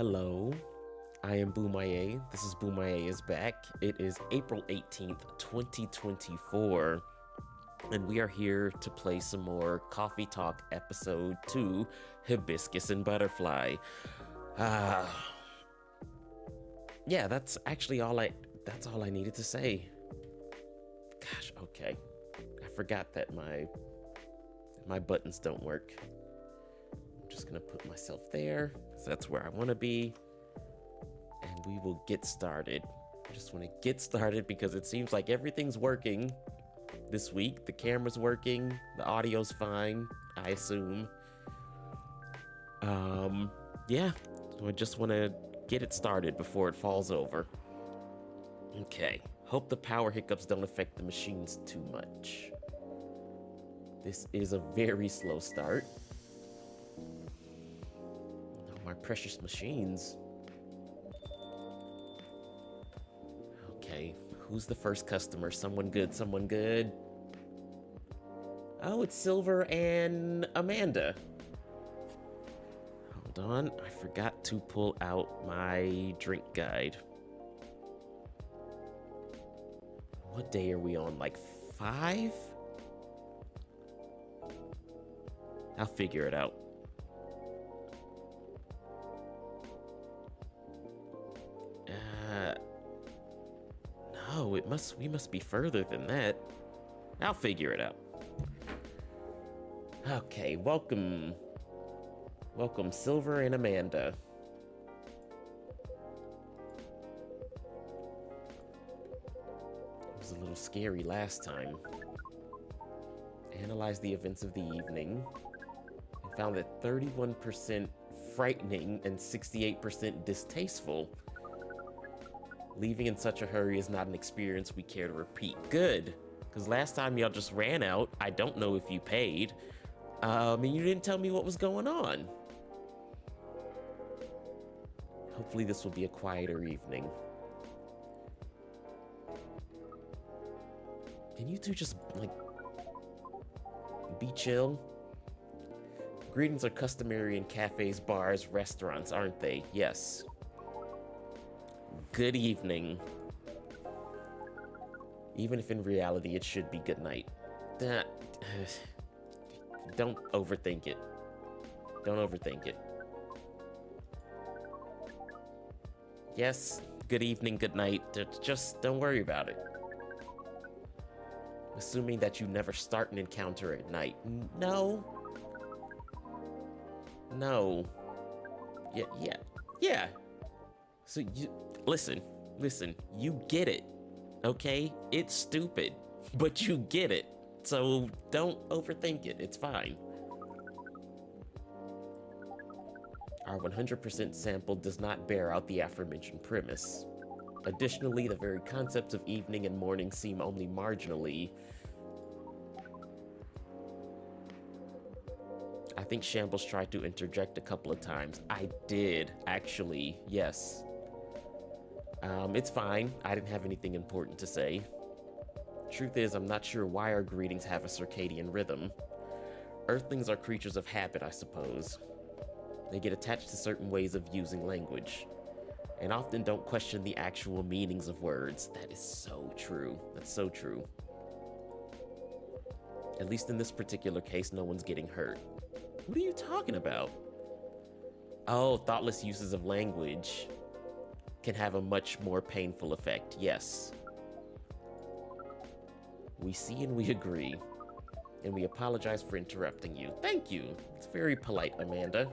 Hello, I am Boomaye. This is Boomaye is back. It is April 18th, 2024, and we are here to play some more Coffee Talk Episode 2, Hibiscus and Butterfly. Yeah, that's actually all I needed to say. Gosh, okay. I forgot that my buttons don't work. I'm just gonna put myself there, because that's where I want to be. And we will get started. I just want to get started because it seems like everything's working this week. The camera's working, the audio's fine, I assume. Yeah, so I just want to get it started before it falls over. Okay, hope the power hiccups don't affect the machines too much. This is a very slow start. Oh, my precious machines. Okay, who's the first customer? Someone good, someone good. Oh, it's Silver and Amanda. Hold on, I forgot to pull out my drink guide. What day are we on? Like 5? I'll figure it out. No, we must be further than that. I'll figure it out. Okay, welcome. Welcome, Silver and Amanda. It was a little scary last time. Analyzed the events of the evening and found that 31% frightening and 68% distasteful. Leaving in such a hurry is not an experience we care to repeat. Good, because last time y'all just ran out. I don't know if you paid. And you didn't tell me what was going on. Hopefully this will be a quieter evening. Can you two just, like, be chill? Greetings are customary in cafes, bars, restaurants, aren't they? Yes. Good evening. Even if in reality it should be good night. Don't overthink it. Don't overthink it. Yes, good evening, good night. Just don't worry about it. Assuming that you never start an encounter at night. No. No. Yeah. So you, listen, you get it, okay? It's stupid, but you get it. So don't overthink it, it's fine. Our 100% sample does not bear out the aforementioned premise. Additionally, the very concepts of evening and morning seem only marginally. I think Shambles tried to interject a couple of times. I did, actually, yes. It's fine. I didn't have anything important to say. Truth is, I'm not sure why our greetings have a circadian rhythm. Earthlings are creatures of habit, I suppose. They get attached to certain ways of using language, and often don't question the actual meanings of words. That is so true. That's so true. At least in this particular case, no one's getting hurt. What are you talking about? Oh, thoughtless uses of language can have a much more painful effect. Yes. We see and we agree, and we apologize for interrupting you. Thank you. It's very polite, Amanda.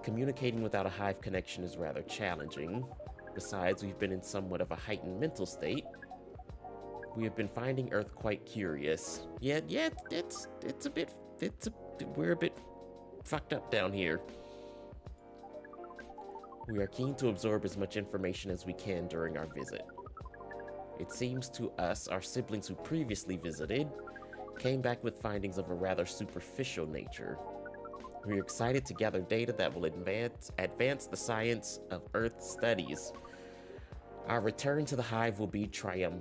Communicating without a hive connection is rather challenging. Besides, we've been in somewhat of a heightened mental state. We have been finding Earth quite curious. Yeah, we're a bit fucked up down here. We are keen to absorb as much information as we can during our visit. It seems to us our siblings who previously visited came back with findings of a rather superficial nature. We are excited to gather data that will advance the science of Earth studies. Our return to the hive will be triumphal?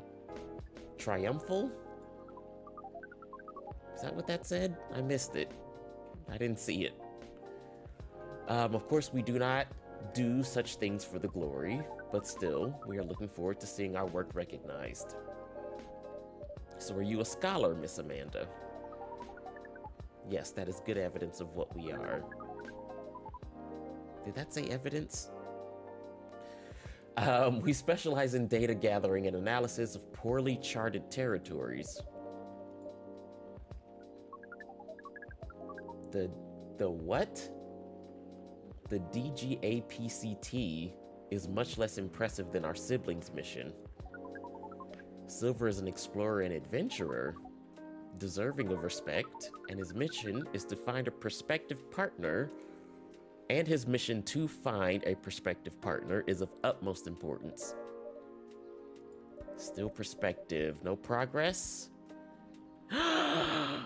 Is that what that said? I missed it. I didn't see it. Of course, we do not do such things for the glory, but still, we are looking forward to seeing our work recognized. So are you a scholar, Miss Amanda? Yes, that is good evidence of what we are. Did that say evidence? We specialize in data gathering and analysis of poorly charted territories. The what? The DGAPCT is much less impressive than our siblings' mission. Silver is an explorer and adventurer, deserving of respect, and his mission is to find a prospective partner, and his mission to find a prospective partner is of utmost importance. Still prospective, no progress?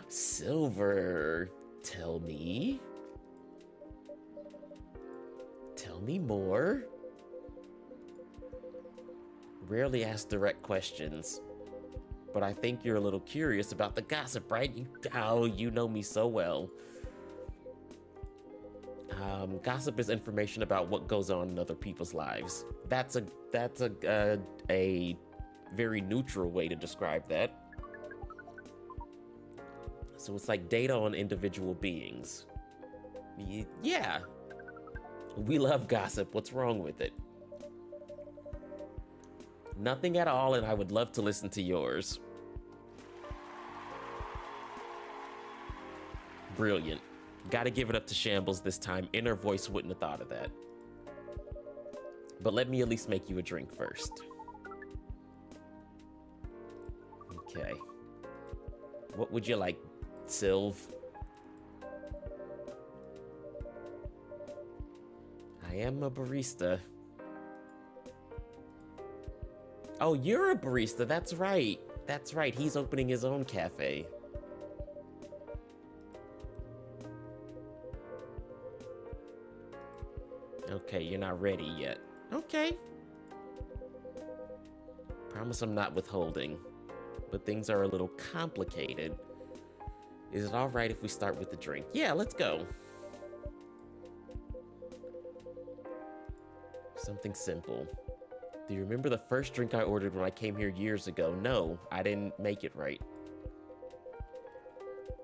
Silver, tell me. Tell me more. Rarely ask direct questions, but I think you're a little curious about the gossip, right? You know me so well. Gossip is information about what goes on in other people's lives. That's a very neutral way to describe that. So it's like data on individual beings. Yeah. We love gossip. What's wrong with it? Nothing at all, and I would love to listen to yours. Brilliant. Gotta give it up to Shambles this time. Inner voice wouldn't have thought of that. But let me at least make you a drink first. Okay. What would you like, Sylv? I am a barista. Oh, you're a barista. That's right. That's right. He's opening his own cafe. Okay, you're not ready yet. Okay. Promise I'm not withholding, but things are a little complicated. Is it all right if we start with the drink? Yeah, let's go. Something simple. Do you remember the first drink I ordered when I came here years ago? No, I didn't make it right.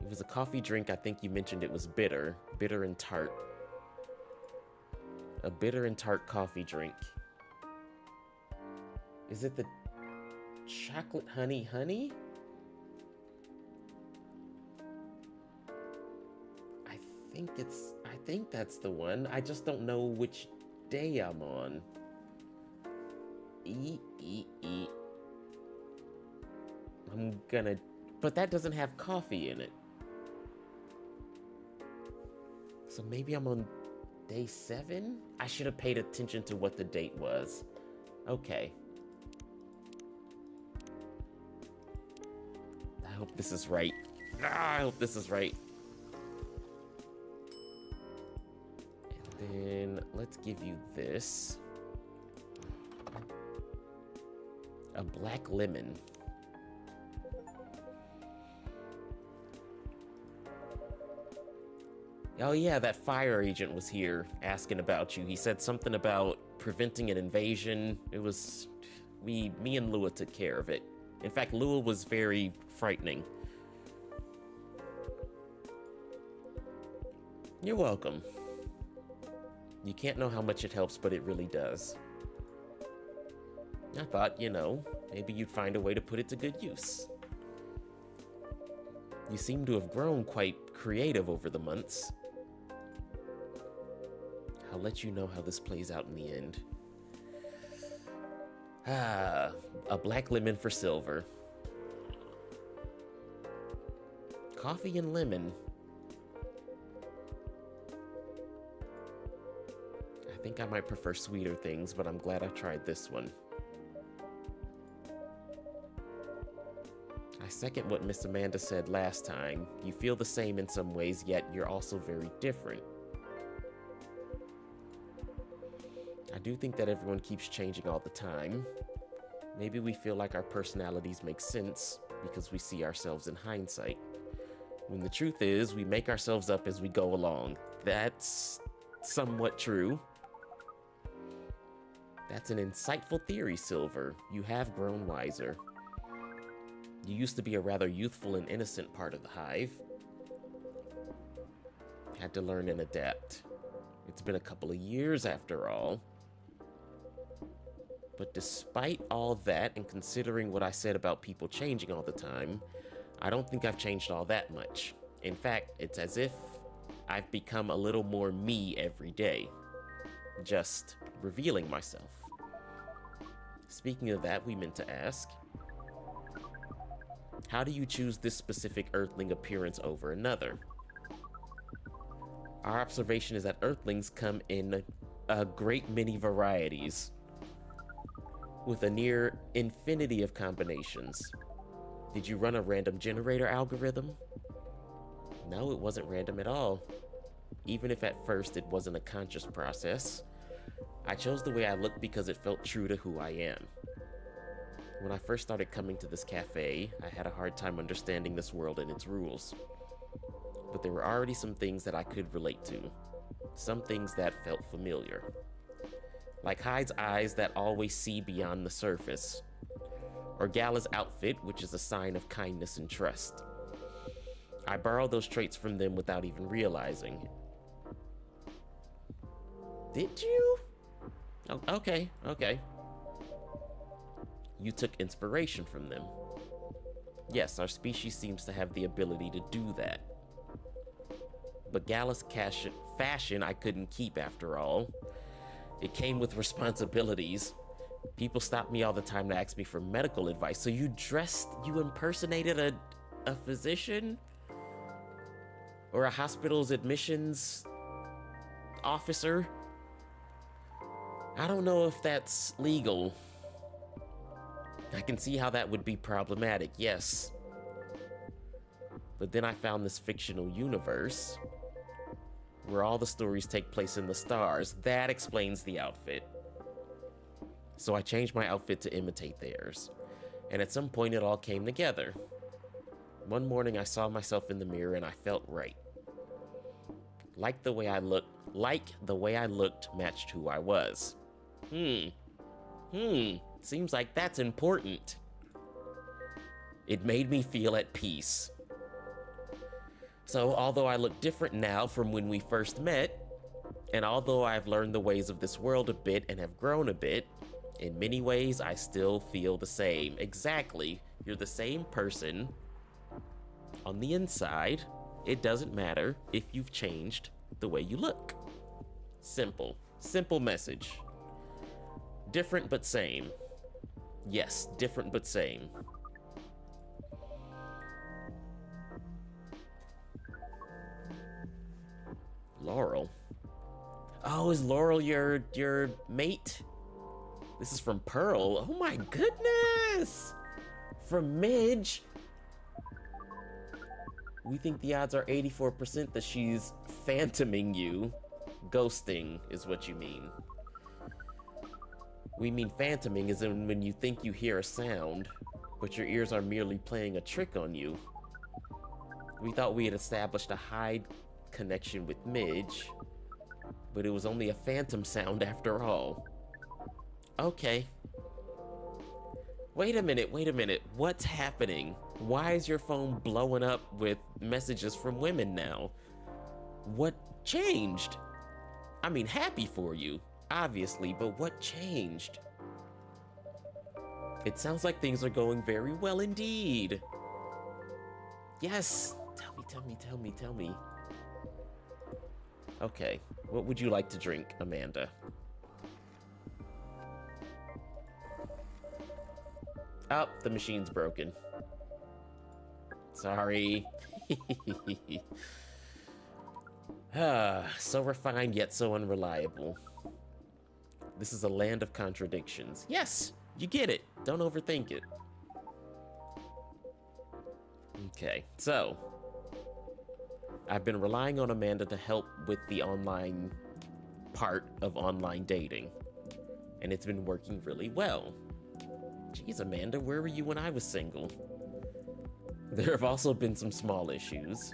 It was a coffee drink. I think you mentioned it was bitter. Bitter and tart. A bitter and tart coffee drink. Is it the chocolate honey? I think that's the one. I just don't know which day I'm on. I'm gonna, but that doesn't have coffee in it. So maybe I'm on day 7? I should have paid attention to what the date was. Okay. I hope this is right. I hope this is right. And then let's give you this. A black lemon. Oh yeah, that fire agent was here asking about you. He said something about preventing an invasion. It was... me and Lua took care of it. In fact, Lua was very frightening. You're welcome. You can't know how much it helps, but it really does. I thought, you know, maybe you'd find a way to put it to good use. You seem to have grown quite creative over the months. I'll let you know how this plays out in the end. Ah, a black lemon for Silver. Coffee and lemon. I think I might prefer sweeter things, but I'm glad I tried this one. I second what Miss Amanda said last time. You feel the same in some ways, yet you're also very different. I do think that everyone keeps changing all the time. Maybe we feel like our personalities make sense because we see ourselves in hindsight. When the truth is, we make ourselves up as we go along. That's somewhat true. That's an insightful theory, Silver. You have grown wiser. You used to be a rather youthful and innocent part of the hive. Had to learn and adapt. It's been a couple of years after all. But despite all that, and considering what I said about people changing all the time, I don't think I've changed all that much. In fact, it's as if I've become a little more me every day. Just revealing myself. Speaking of that, we meant to ask, how do you choose this specific Earthling appearance over another? Our observation is that Earthlings come in a great many varieties, with a near infinity of combinations. Did you run a random generator algorithm? No, it wasn't random at all. Even if at first it wasn't a conscious process. I chose the way I looked because it felt true to who I am. When I first started coming to this cafe, I had a hard time understanding this world and its rules. But there were already some things that I could relate to. Some things that felt familiar. Like Hyde's eyes that always see beyond the surface. Or Gala's outfit, which is a sign of kindness and trust. I borrowed those traits from them without even realizing. Did you? Oh, okay. You took inspiration from them. Yes, our species seems to have the ability to do that. But Gala's fashion I couldn't keep after all. It came with responsibilities. People stopped me all the time to ask me for medical advice. So you impersonated a physician? Or a hospital's admissions officer? I don't know if that's legal. I can see how that would be problematic, yes. But then I found this fictional universe where all the stories take place in the stars. That explains the outfit. So I changed my outfit to imitate theirs. And at some point it all came together. One morning I saw myself in the mirror and I felt right. Like the way I looked matched who I was. Seems like that's important. It made me feel at peace. So, although I look different now from when we first met, and although I've learned the ways of this world a bit and have grown a bit, in many ways I still feel the same. Exactly. You're the same person on the inside. It doesn't matter if you've changed the way you look. Simple. Simple message. Different but same. Yes, different but same. Laurel? Oh, is Laurel your mate? This is from Pearl. Oh my goodness! From Midge? We think the odds are 84% that she's phantoming you. Ghosting is what you mean. We mean phantoming is when you think you hear a sound, but your ears are merely playing a trick on you. We thought we had established a Hyde connection with Midge, but it was only a phantom sound after all. Okay. Wait a minute. What's happening? Why is your phone blowing up with messages from women now? What changed? I mean, happy for you, obviously, but what changed? It sounds like things are going very well indeed. Yes. Tell me. Okay, what would you like to drink, Amanda? Oh, the machine's broken. Sorry. So refined yet so unreliable. This is a land of contradictions. Yes, you get it. Don't overthink it. Okay, so I've been relying on Amanda to help with the online part of online dating, and it's been working really well. Geez, Amanda, where were you when I was single? There have also been some small issues.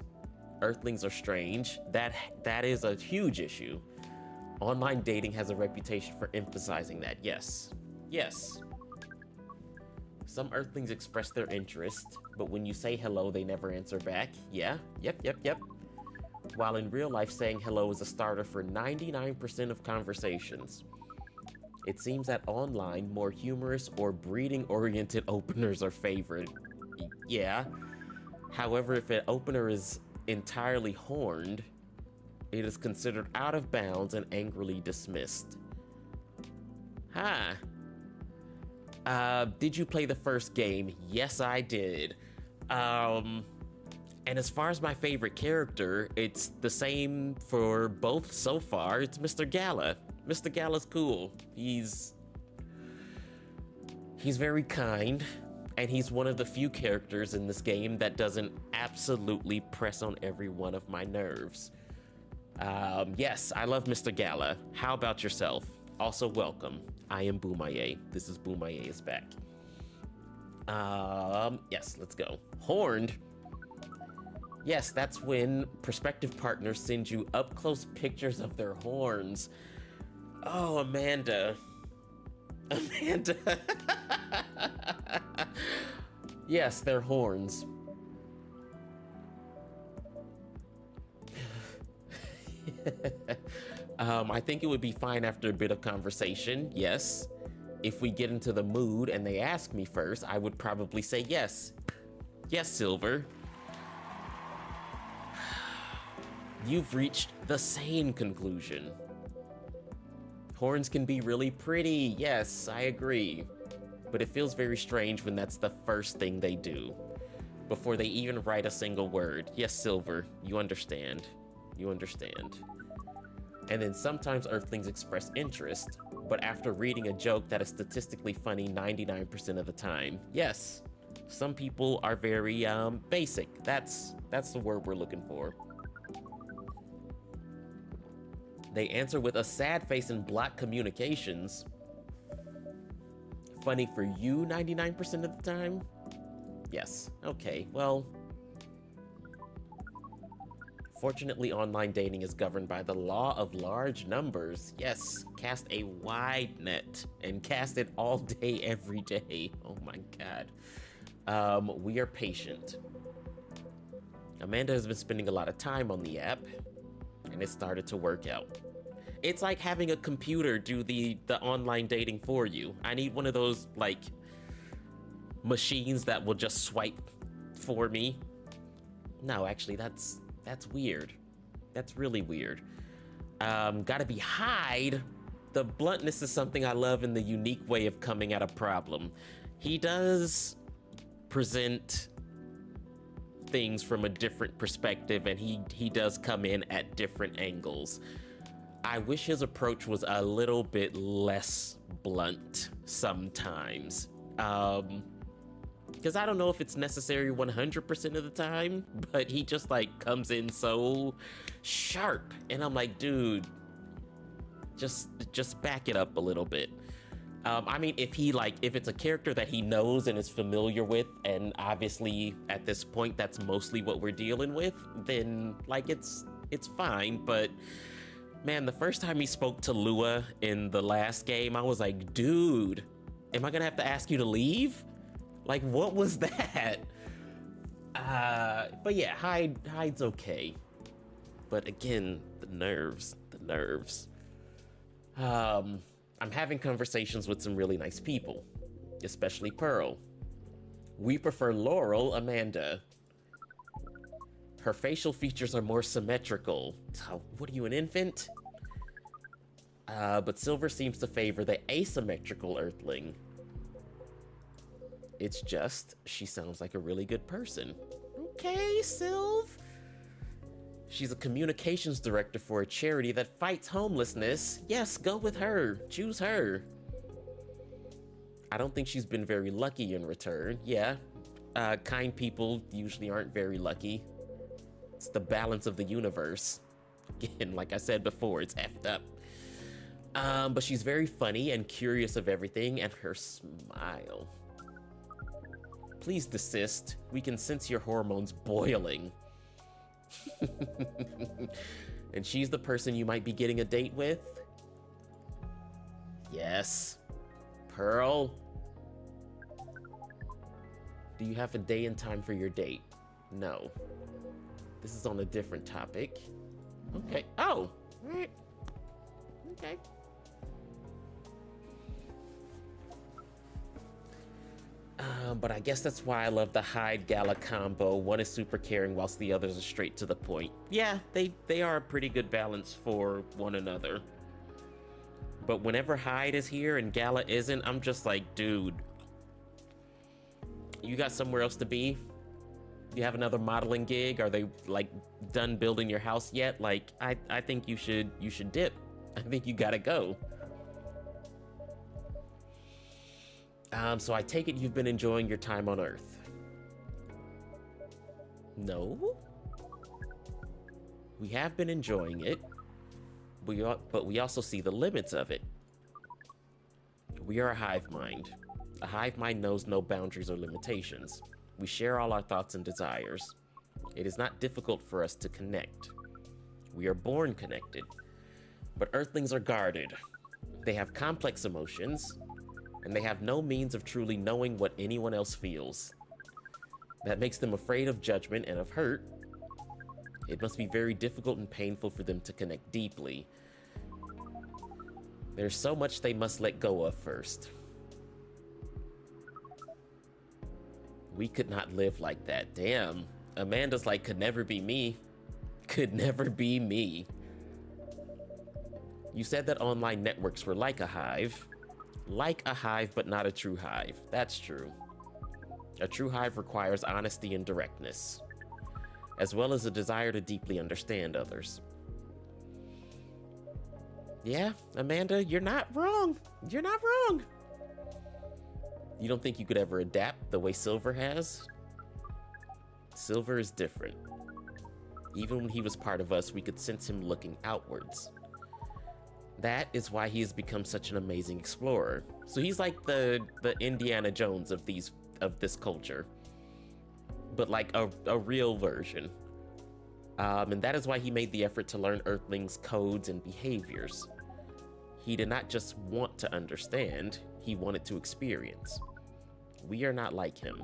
Earthlings are strange. That is a huge issue. Online dating has a reputation for emphasizing that. Yes. Yes. Some Earthlings express their interest, but when you say hello, they never answer back. Yeah. Yep. While in real life, saying hello is a starter for 99% of conversations. It seems that online, more humorous or breeding-oriented openers are favored. Yeah. However, if an opener is entirely horned, it is considered out of bounds and angrily dismissed. Huh. Did you play the first game? Yes, I did. And as far as my favorite character, it's the same for both so far. It's Mr. Gala. Mr. Gala's cool. He's very kind, and he's one of the few characters in this game that doesn't absolutely press on every one of my nerves. Yes, I love Mr. Gala. How about yourself? Also, welcome. I am Boomaye. This is Boomaye is back. Yes, let's go. Horned. Yes, that's when prospective partners send you up-close pictures of their horns. Oh, Amanda. Amanda. Yes, their horns. I think it would be fine after a bit of conversation, yes. If we get into the mood and they ask me first, I would probably say yes. Yes, Silver. You've reached the sane conclusion. Horns can be really pretty, yes, I agree. But it feels very strange when that's the first thing they do, before they even write a single word. Yes, Silver, you understand. You understand. And then sometimes Earthlings express interest, but after reading a joke that is statistically funny 99% of the time. Yes, some people are very basic. That's the word we're looking for. They answer with a sad face and block communications. Funny for you 99% of the time? Yes, okay, well. Fortunately, online dating is governed by the law of large numbers. Yes, cast a wide net and cast it all day, every day. Oh my God. We are patient. Amanda has been spending a lot of time on the app, and it started to work out. It's like having a computer do the online dating for you. I need one of those, like, machines that will just swipe for me. No, actually, that's weird. That's really weird. Gotta be hide. The bluntness is something I love in the unique way of coming at a problem. He does present things from a different perspective, and he does come in at different angles. I wish his approach was a little bit less blunt sometimes. Because I don't know if it's necessary 100% of the time, but he just like comes in so sharp, and I'm like, dude, just back it up a little bit. I mean, if it's a character that he knows and is familiar with, and obviously at this point that's mostly what we're dealing with, then like it's fine. But man, the first time he spoke to Lua in the last game, I was like, dude, am I gonna have to ask you to leave? Like, what was that? But yeah, Hyde's okay. But again, the nerves. I'm having conversations with some really nice people, especially Pearl. We prefer Laurel, Amanda. Her facial features are more symmetrical. So, what are you, an infant? But Silver seems to favor the asymmetrical Earthling. It's just, she sounds like a really good person. Okay, Sylv. She's a communications director for a charity that fights homelessness. Yes, go with her. Choose her. I don't think she's been very lucky in return. Yeah, kind people usually aren't very lucky. It's the balance of the universe. Again, like I said before, it's effed up. But she's very funny and curious of everything, and her smile. Please desist. We can sense your hormones boiling. And she's the person you might be getting a date with? Yes. Pearl? Do you have a day and time for your date? No. This is on a different topic. Okay. Oh! Alright. Okay. But I guess that's why I love the Hyde Gala combo. One is super caring whilst the others are straight to the point. Yeah, they are a pretty good balance for one another. But whenever Hyde is here and Gala isn't, I'm just like, dude, you got somewhere else to be? You have another modeling gig? Are they like done building your house yet? Like, I think you should dip. I think you gotta go. So I take it you've been enjoying your time on Earth. No? We have been enjoying it, but we also see the limits of it. We are a hive mind. A hive mind knows no boundaries or limitations. We share all our thoughts and desires. It is not difficult for us to connect. We are born connected, but Earthlings are guarded. They have complex emotions, and they have no means of truly knowing what anyone else feels. That makes them afraid of judgment and of hurt. It must be very difficult and painful for them to connect deeply. There's so much they must let go of first. We could not live like that. Damn. Amanda's like, could never be me. Could never be me. You said that online networks were like a hive. Like a hive, but not a true hive. That's true. A true hive requires honesty and directness, as well as a desire to deeply understand others. Yeah, Amanda, you're not wrong. You're not wrong. You don't think you could ever adapt the way Silver has? Silver is different. Even when he was part of us, we could sense him looking outwards. That is why he has become such an amazing explorer. So he's like the Indiana Jones of this culture, but like a real version. And that is why he made the effort to learn Earthlings' codes and behaviors. He did not just want to understand, he wanted to experience. We are not like him.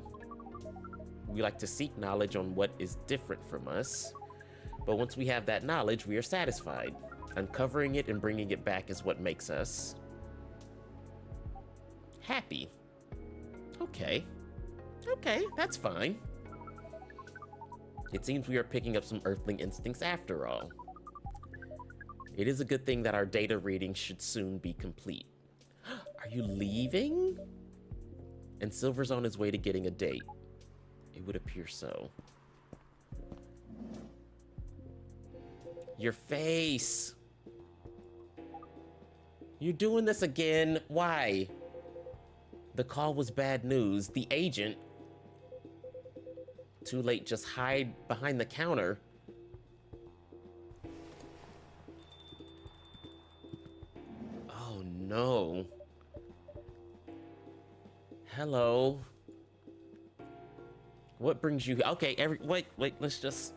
We like to seek knowledge on what is different from us, but once we have that knowledge, we are satisfied. Uncovering it and bringing it back is what makes us happy. Okay. Okay, that's fine. It seems we are picking up some Earthling instincts after all. It is a good thing that our data reading should soon be complete. Are you leaving? And Silver's on his way to getting a date. It would appear so. Your face! You're doing this again? Why? The call was bad news. The agent... Too late, just hide behind the counter. Oh no. Hello. What brings you... Okay, wait, let's just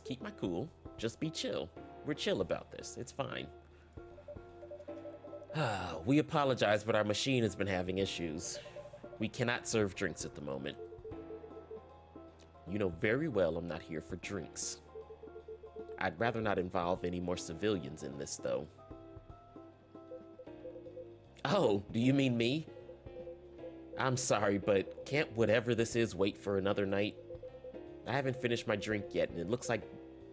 keep my cool. Just be chill. We're chill about this. It's fine. We apologize, but our machine has been having issues. We cannot serve drinks at the moment. You know very well I'm not here for drinks. I'd rather not involve any more civilians in this, though. Oh, do you mean me? I'm sorry, but can't whatever this is wait for another night? I haven't finished my drink yet, and it looks like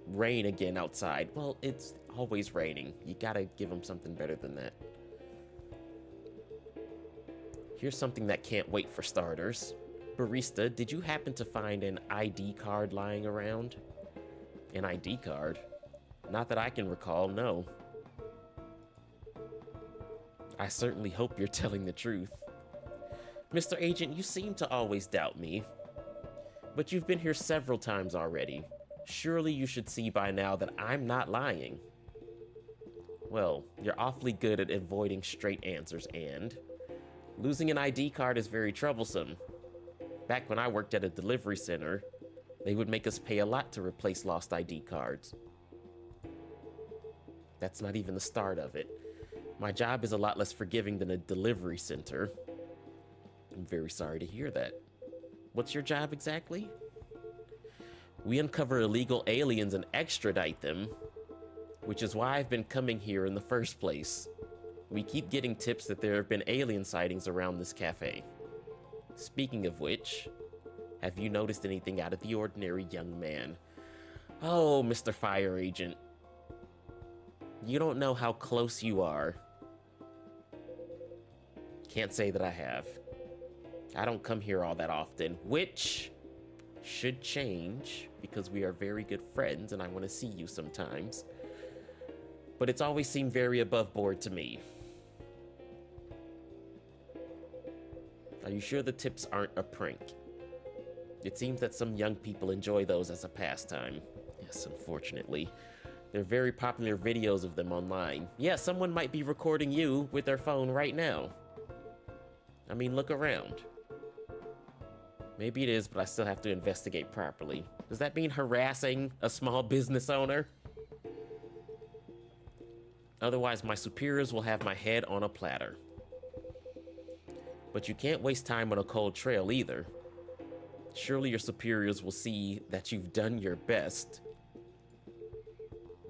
rain again outside. Well, it's always raining. You gotta give them something better than that. Here's something that can't wait for starters. Barista, did you happen to find an ID card lying around? An ID card? Not that I can recall, no. I certainly hope you're telling the truth. Mr. Agent, you seem to always doubt me. But you've been here several times already. Surely you should see by now that I'm not lying. Well, you're awfully good at avoiding straight answers, and losing an ID card is very troublesome. Back when I worked at a delivery center, they would make us pay a lot to replace lost ID cards. That's not even the start of it. My job is a lot less forgiving than a delivery center. I'm very sorry to hear that. What's your job exactly? We uncover illegal aliens and extradite them, which is why I've been coming here in the first place. We keep getting tips that there have been alien sightings around this cafe. Speaking of which, have you noticed anything out of the ordinary, young man? Oh, Mr. Fire Agent. You don't know how close you are. Can't say that I have. I don't come here all that often, which should change because we are very good friends and I want to see you sometimes. But it's always seemed very above board to me. Are you sure the tips aren't a prank? It seems that some young people enjoy those as a pastime. Yes, unfortunately. There are very popular videos of them online. Yeah, someone might be recording you with their phone right now. I mean, look around. Maybe it is, but I still have to investigate properly. Does that mean harassing a small business owner? Otherwise, my superiors will have my head on a platter. But you can't waste time on a cold trail either. Surely your superiors will see that you've done your best.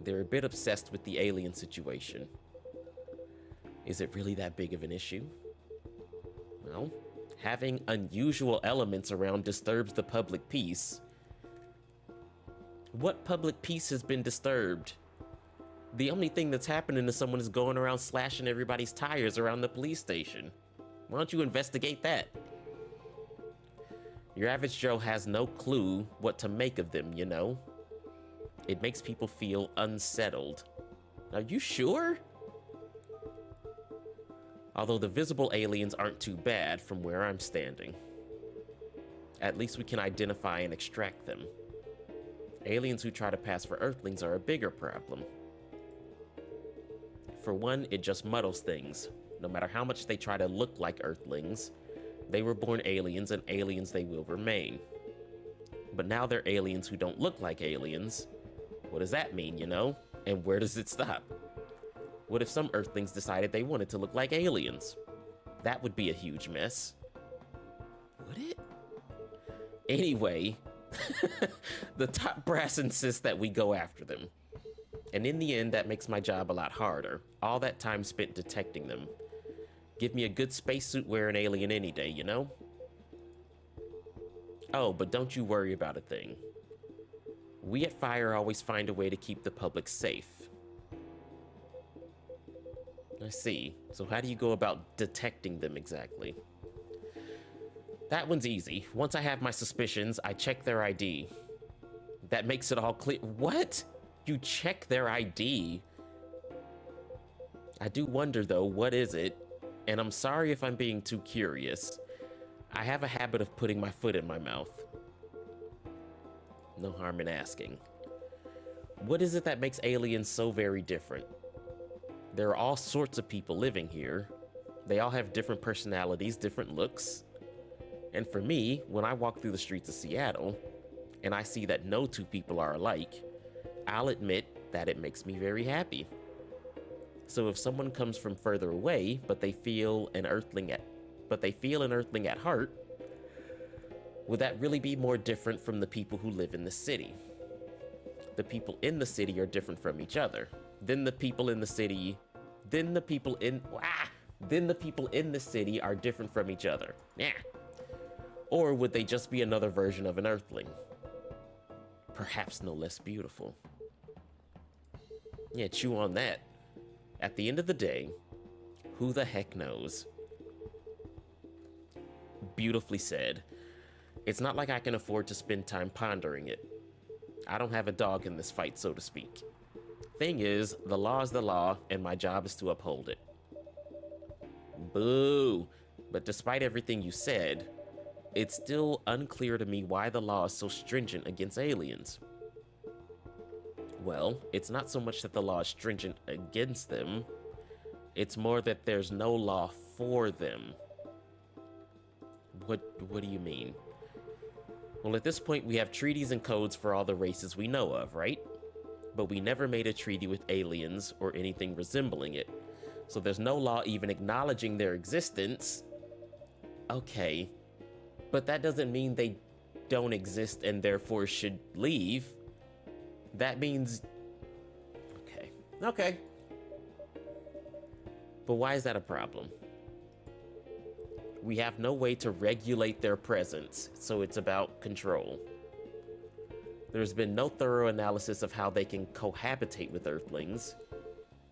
They're a bit obsessed with the alien situation. Is it really that big of an issue? Well, having unusual elements around disturbs the public peace. What public peace has been disturbed? The only thing that's happening is someone is going around slashing everybody's tires around the police station. Why don't you investigate that? Your average Joe has no clue what to make of them, you know? It makes people feel unsettled. Are you sure? Although the visible aliens aren't too bad from where I'm standing. At least we can identify and extract them. Aliens who try to pass for Earthlings are a bigger problem. For one, it just muddles things. No matter how much they try to look like Earthlings, they were born aliens and aliens they will remain. But now they're aliens who don't look like aliens. What does that mean, you know? And where does it stop? What if some Earthlings decided they wanted to look like aliens? That would be a huge mess. Would it? Anyway, the top brass insists that we go after them. And in the end, that makes my job a lot harder. All that time spent detecting them. Give me a good spacesuit wearing alien any day, you know? Oh, but don't you worry about a thing. We at Fire always find a way to keep the public safe. I see. So how do you go about detecting them exactly? That one's easy. Once I have my suspicions, I check their ID. That makes it all clear. What? You check their ID? I do wonder though, what is it? And I'm sorry if I'm being too curious. I have a habit of putting my foot in my mouth. No harm in asking. What is it that makes aliens so very different? There are all sorts of people living here. They all have different personalities, different looks. And for me, when I walk through the streets of Seattle and I see that no two people are alike, I'll admit that it makes me very happy. So if someone comes from further away, but they feel an Earthling at heart, would that really be more different from the people who live in the city? The people in the city are different from each other. Then the people in the city are different from each other. Yeah. Or would they just be another version of an Earthling? Perhaps no less beautiful. Yeah, chew on that. At the end of the day, who the heck knows? Beautifully said. It's not like I can afford to spend time pondering it. I don't have a dog in this fight, so to speak. Thing is, the law is the law, and my job is to uphold it. Boo! But despite everything you said, it's still unclear to me why the law is so stringent against aliens. Well, it's not so much that the law is stringent against them, it's more that there's no law for them. What do you mean? Well, at this point, we have treaties and codes for all the races we know of, right? But we never made a treaty with aliens or anything resembling it. So there's no law even acknowledging their existence. Okay. But that doesn't mean they don't exist and therefore should leave. That means... Okay. Okay. But why is that a problem? We have no way to regulate their presence, so it's about control. There's been no thorough analysis of how they can cohabitate with Earthlings.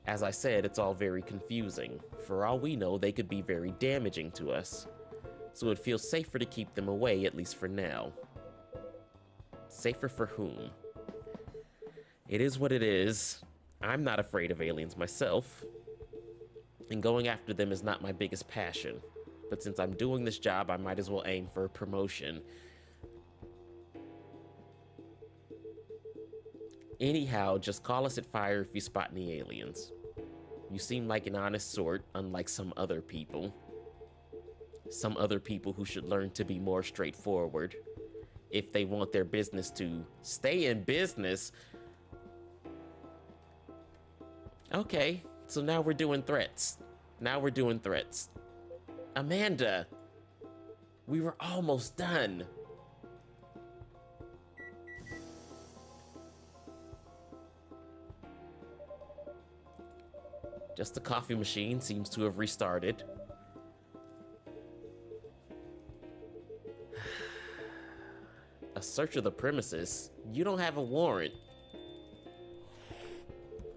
As I said, it's all very confusing. For all we know, they could be very damaging to us. So it feels safer to keep them away, at least for now. Safer for whom? It is what it is. I'm not afraid of aliens myself. And going after them is not my biggest passion. But since I'm doing this job, I might as well aim for a promotion. Anyhow, just call us at fire if you spot any aliens. You seem like an honest sort, unlike some other people. Some other people who should learn to be more straightforward. If they want their business to stay in business. Okay, so now we're doing threats. Now we're doing threats. Amanda, we were almost done. Just the coffee machine seems to have restarted. A search of the premises? You don't have a warrant.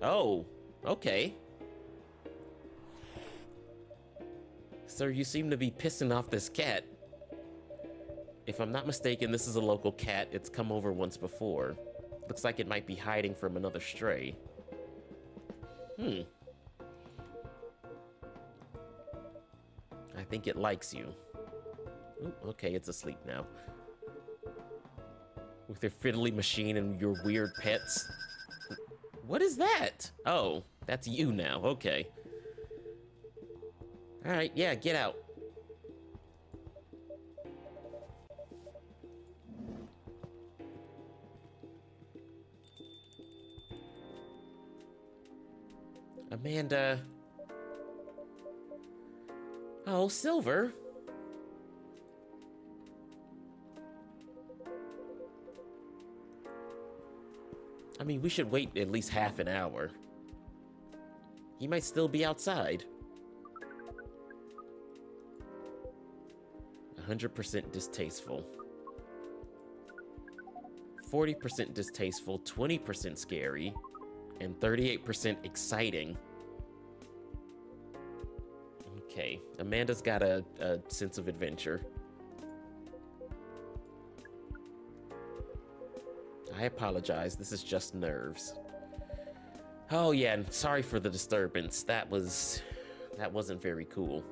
Oh, okay. Sir, you seem to be pissing off this cat. If I'm not mistaken, this is a local cat. It's come over once before. Looks like it might be hiding from another stray. I think it likes you. Ooh, okay, it's asleep now. With your fiddly machine and your weird pets. What is that? Oh, that's you now. Okay. All right, yeah, get out. Amanda. Oh, Silver. I mean, we should wait at least half an hour. He might still be outside. 100% distasteful. 40% distasteful, 20% scary, and 38% exciting. Okay, Amanda's got a sense of adventure. I apologize, this is just nerves. Oh yeah, and sorry for the disturbance. That wasn't very cool.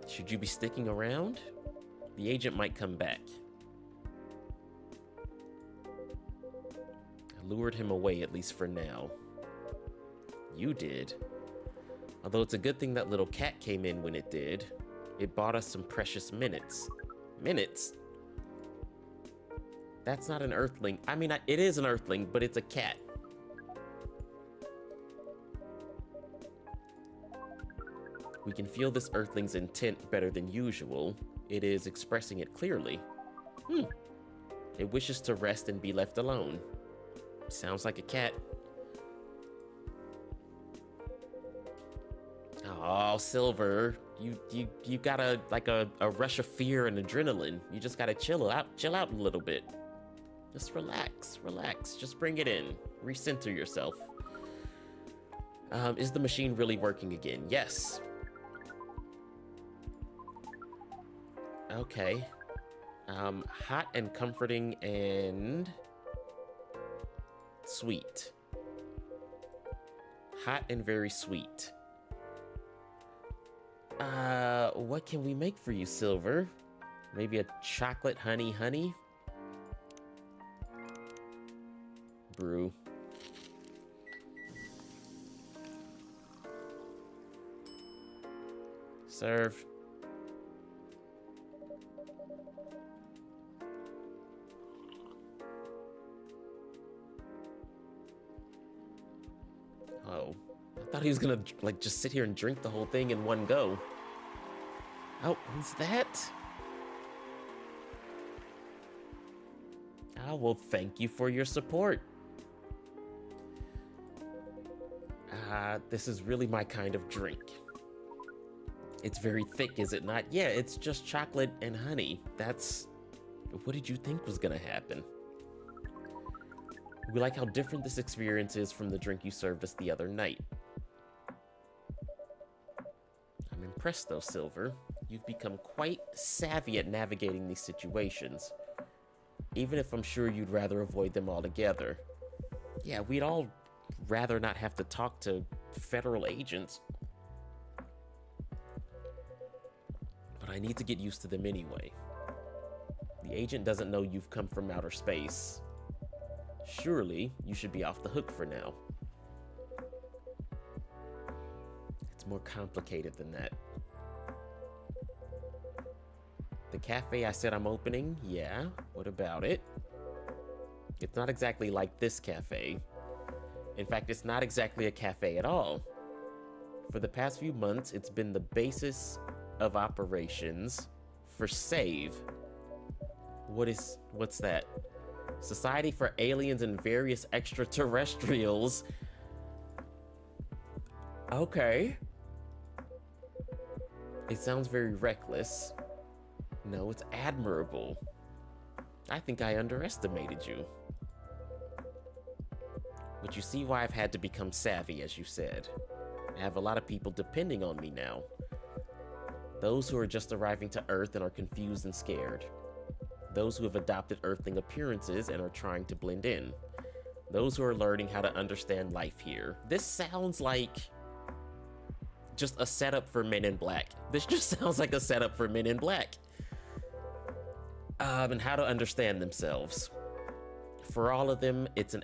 Should you be sticking around? The agent might come back. I lured him away, at least for now. You did. Although it's a good thing that little cat came in when it did. It bought us some precious minutes. Minutes? That's not an Earthling. I mean, it is an Earthling, but it's a cat. We can feel this Earthling's intent better than usual. It is expressing it clearly. It wishes to rest and be left alone. Sounds like a cat. Oh, Silver, you got a rush of fear and adrenaline. You just gotta chill out a little bit. Just relax. Just bring it in. Recenter yourself. Is the machine really working again? Yes. Okay. Hot and comforting and sweet. Hot and very sweet. What can we make for you, Silver? Maybe a chocolate honey brew. Serve. Oh, thought he was gonna like just sit here and drink the whole thing in one go. Oh, who's that? Oh, well, thank you for your support. This is really my kind of drink. It's very thick, is it not? Yeah, it's just chocolate and honey. What did you think was gonna happen? We like how different this experience is from the drink you served us the other night. I'm impressed though, Silver. You've become quite savvy at navigating these situations. Even if I'm sure you'd rather avoid them altogether. Yeah, we'd all rather not have to talk to federal agents. But I need to get used to them anyway. The agent doesn't know you've come from outer space. Surely, you should be off the hook for now. It's more complicated than that. The cafe I said I'm opening? Yeah, what about it? It's not exactly like this cafe. In fact, it's not exactly a cafe at all. For the past few months, it's been the basis of operations for SAVE. What's that? Society for Aliens and Various Extraterrestrials. Okay. It sounds very reckless. No, it's admirable. I think I underestimated you. But you see why I've had to become savvy, as you said. I have a lot of people depending on me now. Those who are just arriving to Earth and are confused and scared. Those who have adopted Earthling appearances and are trying to blend in. Those who are learning how to understand life here. This sounds like just a setup for Men in Black. This just sounds like a setup for Men in Black. And how to understand themselves. For all of them, it's an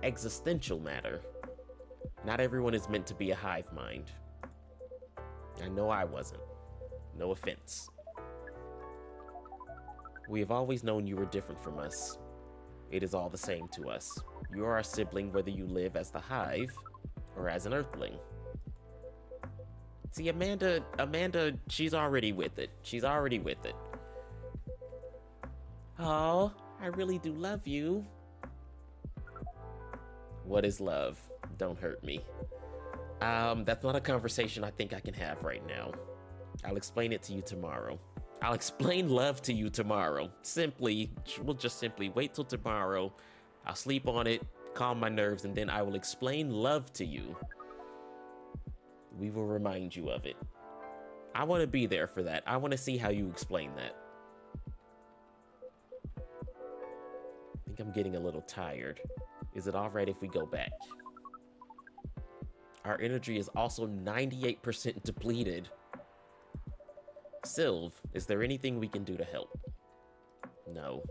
existential matter. Not everyone is meant to be a hive mind. I know I wasn't. No offense. We have always known you were different from us. It is all the same to us. You are our sibling whether you live as the hive or as an earthling. See, Amanda, she's already with it. She's already with it. Oh, I really do love you. What is love? Don't hurt me. That's not a conversation I think I can have right now. I'll explain it to you tomorrow. I'll explain love to you tomorrow. We'll just simply wait till tomorrow. I'll sleep on it, calm my nerves, and then I will explain love to you. We will remind you of it. I want to be there for that. I want to see how you explain that. I think I'm getting a little tired. Is it all right if we go back? Our energy is also 98% depleted. Sylv, is there anything we can do to help? No.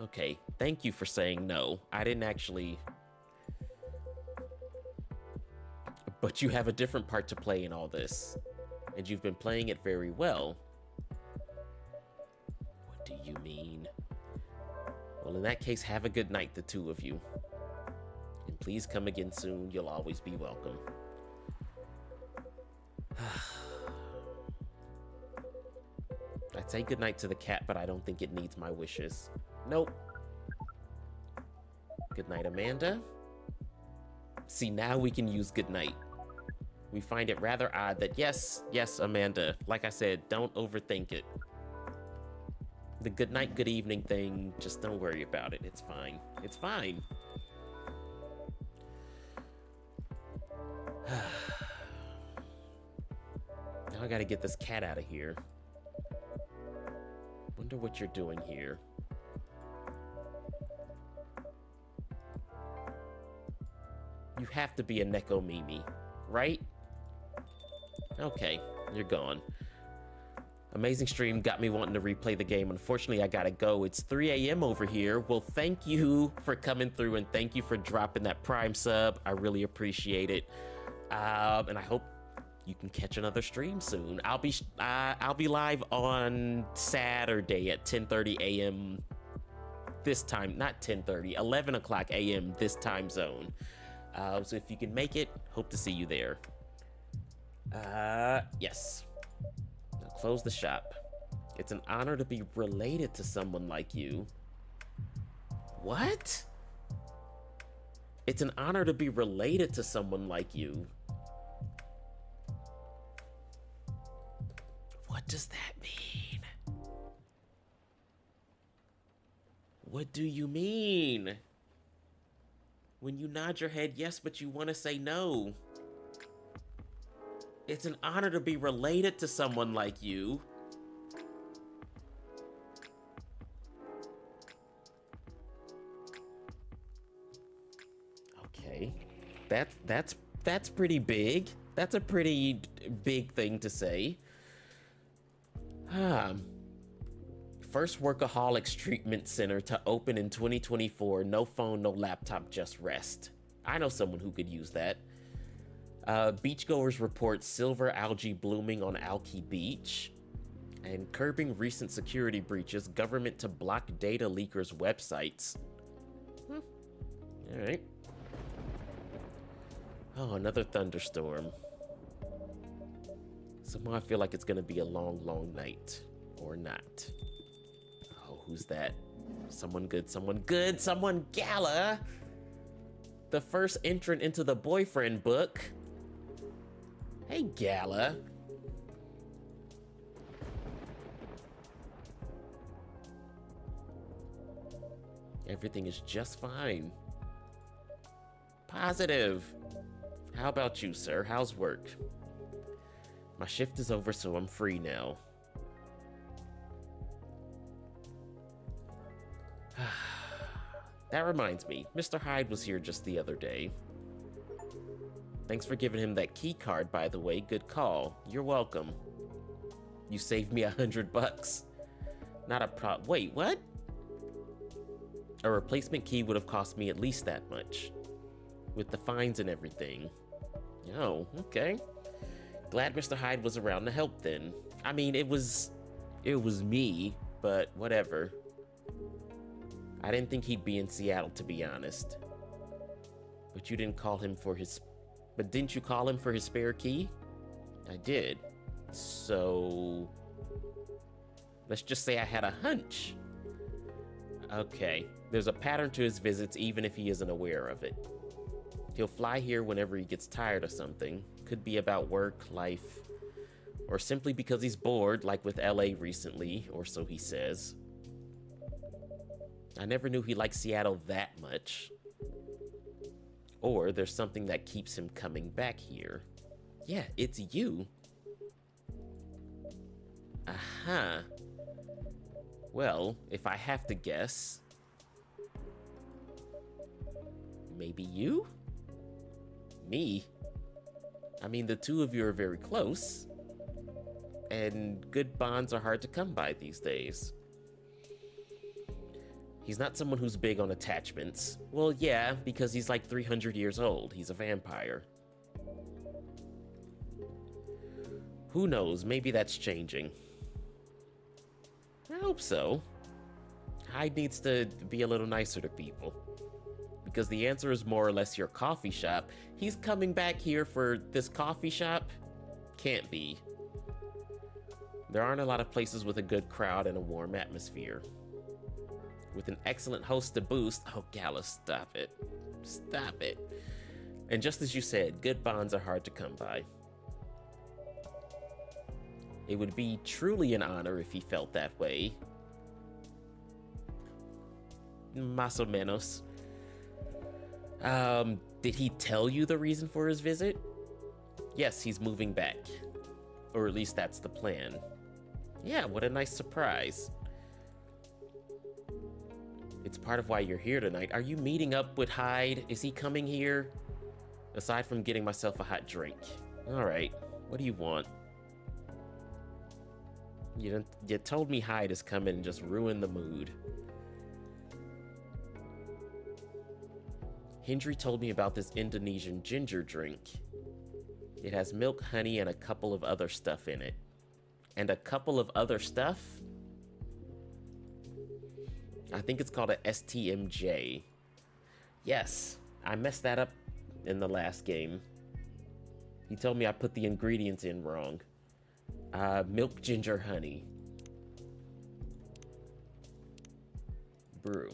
Okay, thank you for saying no. I didn't actually... But you have a different part to play in all this. And you've been playing it very well. What do you mean? Well, in that case, have a good night, the two of you. And please come again soon. You'll always be welcome. I'd say goodnight to the cat, but I don't think it needs my wishes. Nope. Good night, Amanda. See, now we can use goodnight. We find it rather odd that yes, Amanda, like I said, don't overthink it. The good night, good evening thing, just don't worry about it. It's fine. It's fine. Now I gotta get this cat out of here. Wonder what you're doing here. You have to be a Neko Mimi, right? Okay, you're gone. Amazing stream, got me wanting to replay the game. Unfortunately, I gotta go. It's 3 a.m. over here. Well, thank you for coming through and thank you for dropping that Prime sub. I really appreciate it. And I hope you can catch another stream soon. I'll be live on Saturday at 10:30 a.m. this time, not 10:30, 11 o'clock a.m. this time zone. So if you can make it, hope to see you there. Yes. Now close the shop. It's an honor to be related to someone like you. What? It's an honor to be related to someone like you. What does that mean? What do you mean? When you nod your head yes, but you want to say no. It's an honor to be related to someone like you. Okay. That's pretty big. That's a pretty big thing to say. First workaholics treatment center to open in 2024. No phone, no laptop, just rest. I know someone who could use that. Beachgoers report silver algae blooming on Alki Beach. And curbing recent security breaches, government to block data leakers' websites. All right. Oh, another thunderstorm. Somehow I feel like it's gonna be a long, long night. Or not. Oh, who's that? Someone good, someone good, someone Gala! The first entrant into the boyfriend book. Hey, Gala. Everything is just fine. Positive. How about you, sir? How's work? My shift is over, so I'm free now. That reminds me, Mr. Hyde was here just the other day. Thanks for giving him that key card, by the way. Good call. You're welcome. You saved me $100. Not a wait, what? A replacement key would have cost me at least that much. With the fines and everything. Oh, okay. Glad Mr. Hyde was around to help then. I mean, it was me, but whatever. I didn't think he'd be in Seattle, to be honest. But you didn't call him for his... But didn't you call him for his spare key? I did. So... Let's just say I had a hunch. Okay. There's a pattern to his visits, even if he isn't aware of it. He'll fly here whenever he gets tired of something. Could be about work, life, or simply because he's bored, like with LA recently, or so he says. I never knew he liked Seattle that much. Or there's something that keeps him coming back here. Yeah, it's you. Uh-huh. Well, if I have to guess... Maybe you? Me? I mean, the two of you are very close. And good bonds are hard to come by these days. He's not someone who's big on attachments. Well, yeah, because he's like 300 years old. He's a vampire. Who knows? Maybe that's changing. I hope so. Hyde needs to be a little nicer to people. Because the answer is more or less your coffee shop. He's coming back here for this coffee shop? Can't be. There aren't a lot of places with a good crowd and a warm atmosphere. With an excellent host to boost... Oh, Gala, stop it. Stop it. And just as you said, good bonds are hard to come by. It would be truly an honor if he felt that way. Más o menos. Did he tell you the reason for his visit? Yes, he's moving back. Or at least that's the plan. Yeah, what a nice surprise. It's part of why you're here tonight. Are you meeting up with Hyde? Is he coming here? Aside from getting myself a hot drink. All right, what do you want? You told me Hyde is coming and just ruined the mood. Hendry told me about this Indonesian ginger drink. It has milk, honey, and a couple of other stuff in it. And a couple of other stuff? I think it's called a STMJ. Yes, I messed that up in the last game. He told me I put the ingredients in wrong. Milk, ginger, honey. Brew.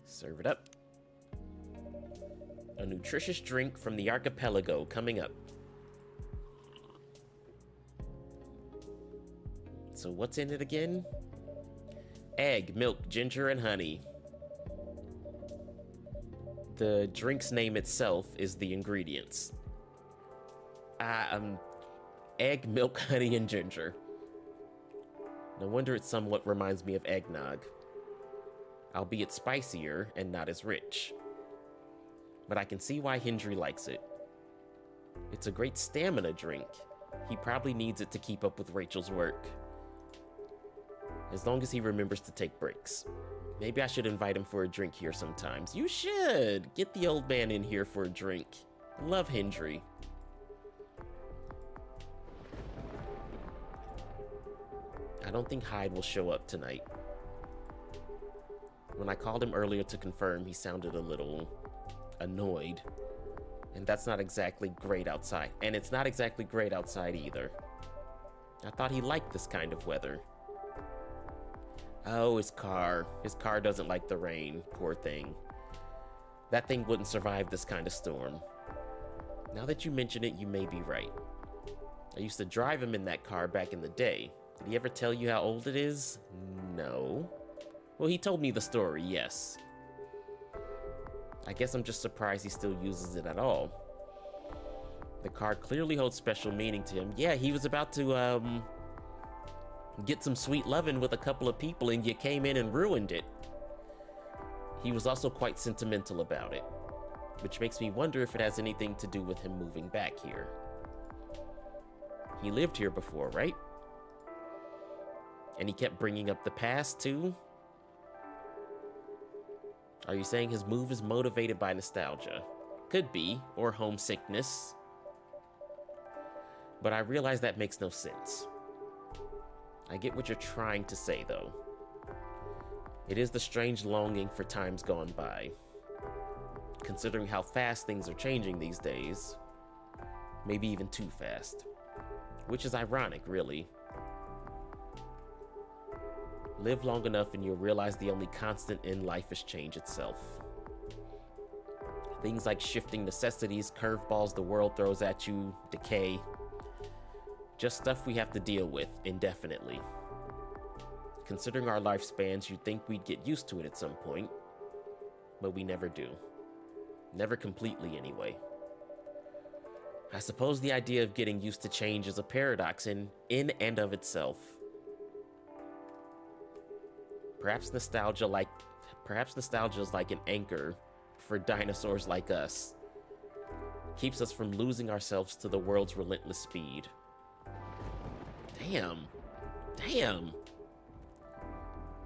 Serve it up. A nutritious drink from the archipelago coming up. So what's in it again? Egg, milk, ginger, and honey. The drink's name itself is the ingredients. Egg, milk, honey, and ginger. No wonder it somewhat reminds me of eggnog. Albeit spicier and not as rich. But I can see why Hendry likes it. It's a great stamina drink. He probably needs it to keep up with Rachel's work. As long as he remembers to take breaks. Maybe I should invite him for a drink here sometimes. You should! Get the old man in here for a drink. I love Hendry. I don't think Hyde will show up tonight. When I called him earlier to confirm, he sounded a little annoyed. And that's not exactly great outside. And it's not exactly great outside either. I thought he liked this kind of weather. Oh, his car. His car doesn't like the rain. Poor thing. That thing wouldn't survive this kind of storm. Now that you mention it, you may be right. I used to drive him in that car back in the day. Did he ever tell you how old it is? No. Well, he told me the story, yes. I guess I'm just surprised he still uses it at all. The car clearly holds special meaning to him. Yeah, he was about to, get some sweet loving with a couple of people and you came in and ruined it. He was also quite sentimental about it, which makes me wonder if it has anything to do with him moving back here. He lived here before, right? And he kept bringing up the past too? Are you saying his move is motivated by nostalgia? Could be, or homesickness. But I realize that makes no sense. I get what you're trying to say, though. It is the strange longing for times gone by. Considering how fast things are changing these days. Maybe even too fast. Which is ironic, really. Live long enough and you'll realize the only constant in life is change itself. Things like shifting necessities, curveballs the world throws at you, decay. Just stuff we have to deal with indefinitely. Considering our lifespans, you'd think we'd get used to it at some point, but we never do. Never completely, anyway. I suppose the idea of getting used to change is a paradox in and of itself. Perhaps nostalgia is like an anchor for dinosaurs like us. Keeps us from losing ourselves to the world's relentless speed. Damn.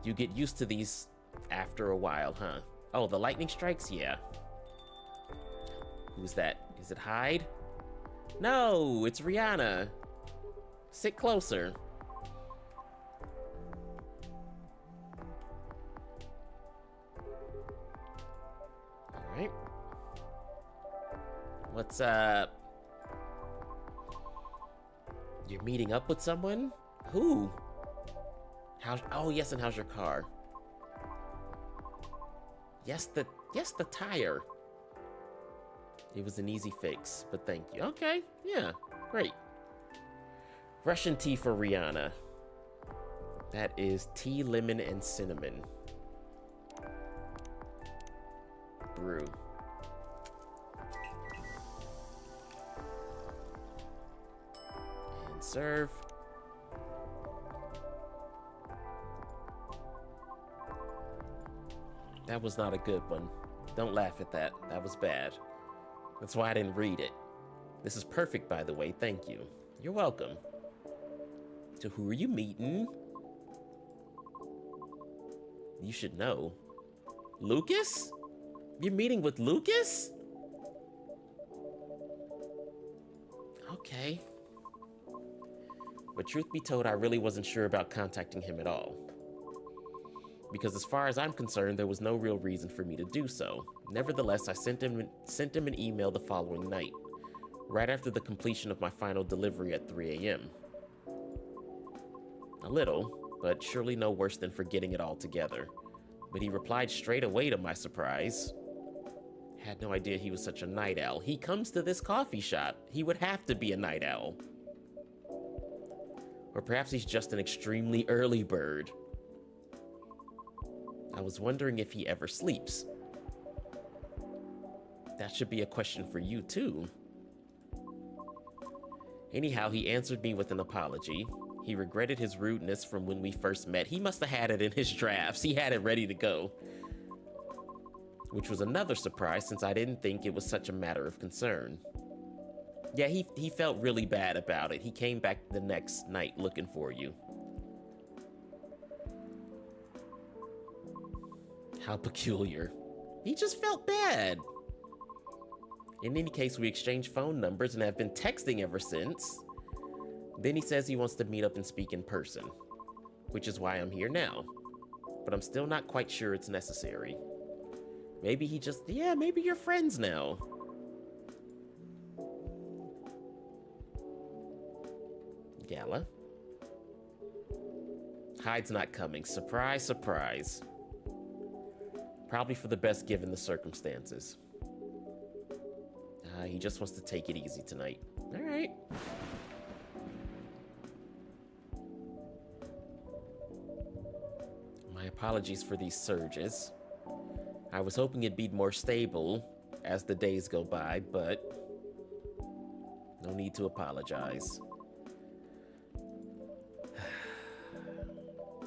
You get used to these after a while, huh? Oh, the lightning strikes? Yeah. Who's that? Is it Hyde? No, it's Rihanna. Sit closer. Alright. What's up? You're meeting up with someone? Who? Oh yes, and how's your car? Yes, the tire. It was an easy fix, but thank you. Okay, yeah, great. Russian tea for Rihanna. That is tea, lemon, and cinnamon. Brew. And serve. That was not a good one. Don't laugh at that. That was bad. That's why I didn't read it. This is perfect, by the way. Thank you. You're welcome. So who are you meeting? You should know. Lucas? You're meeting with Lucas? Okay. But truth be told, I really wasn't sure about contacting him at all. because as far as I'm concerned, there was no real reason for me to do so. Nevertheless, I sent him an email the following night, right after the completion of my final delivery at 3 a.m. A little, but surely no worse than forgetting it altogether. But he replied straight away to my surprise. Had no idea he was such a night owl. He comes to this coffee shop. He would have to be a night owl. Or perhaps he's just an extremely early bird. I was wondering if he ever sleeps. That should be a question for you, too. Anyhow, he answered me with an apology. He regretted his rudeness from when we first met. He must have had it in his drafts. He had it ready to go. Which was another surprise, since I didn't think it was such a matter of concern. Yeah, he felt really bad about it. He came back the next night looking for you. How peculiar. He just felt bad. In any case, we exchanged phone numbers and have been texting ever since. Then he says he wants to meet up and speak in person, which is why I'm here now. But I'm still not quite sure it's necessary. Maybe he just, yeah, maybe you're friends now. Gala? Hyde's not coming. Surprise, surprise. Probably for the best given the circumstances. He just wants to take it easy tonight. All right. My apologies for these surges. I was hoping it'd be more stable as the days go by, but no need to apologize.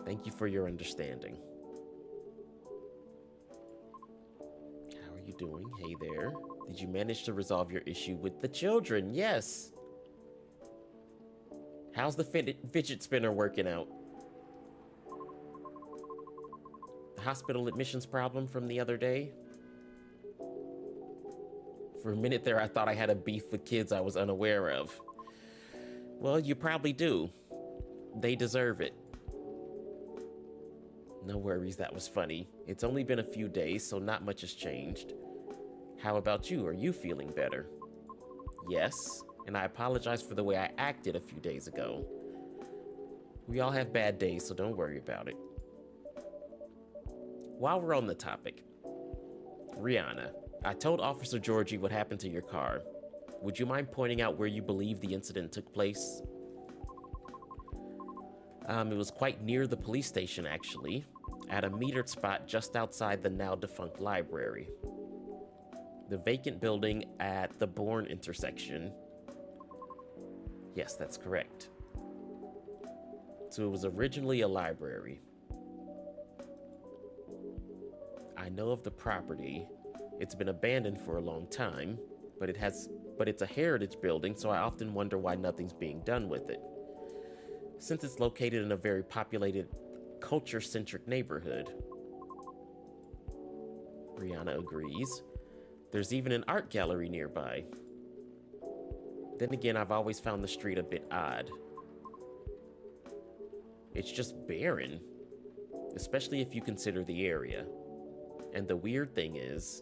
Thank you for your understanding. How are you doing? Hey there. Did you manage to resolve your issue with the children? Yes. How's the fidget spinner working out? The hospital admissions problem from the other day? For a minute there, I thought I had a beef with kids I was unaware of. Well, you probably do. They deserve it. No worries, that was funny. It's only been a few days, so not much has changed. How about you? Are you feeling better? Yes, and I apologize for the way I acted a few days ago. We all have bad days, so don't worry about it. While we're on the topic, Rihanna, I told Officer Georgie what happened to your car. Would you mind pointing out where you believe the incident took place? It was quite near the police station, actually, at a metered spot just outside the now-defunct library. The vacant building at the Bourne intersection. Yes, that's correct. So it was originally a library. I know of the property. It's been abandoned for a long time, but it's a heritage building, so I often wonder why nothing's being done with it. Since it's located in a very populated, culture-centric neighborhood. Rihanna agrees. There's even an art gallery nearby. Then again, I've always found the street a bit odd. It's just barren, especially if you consider the area. And the weird thing is,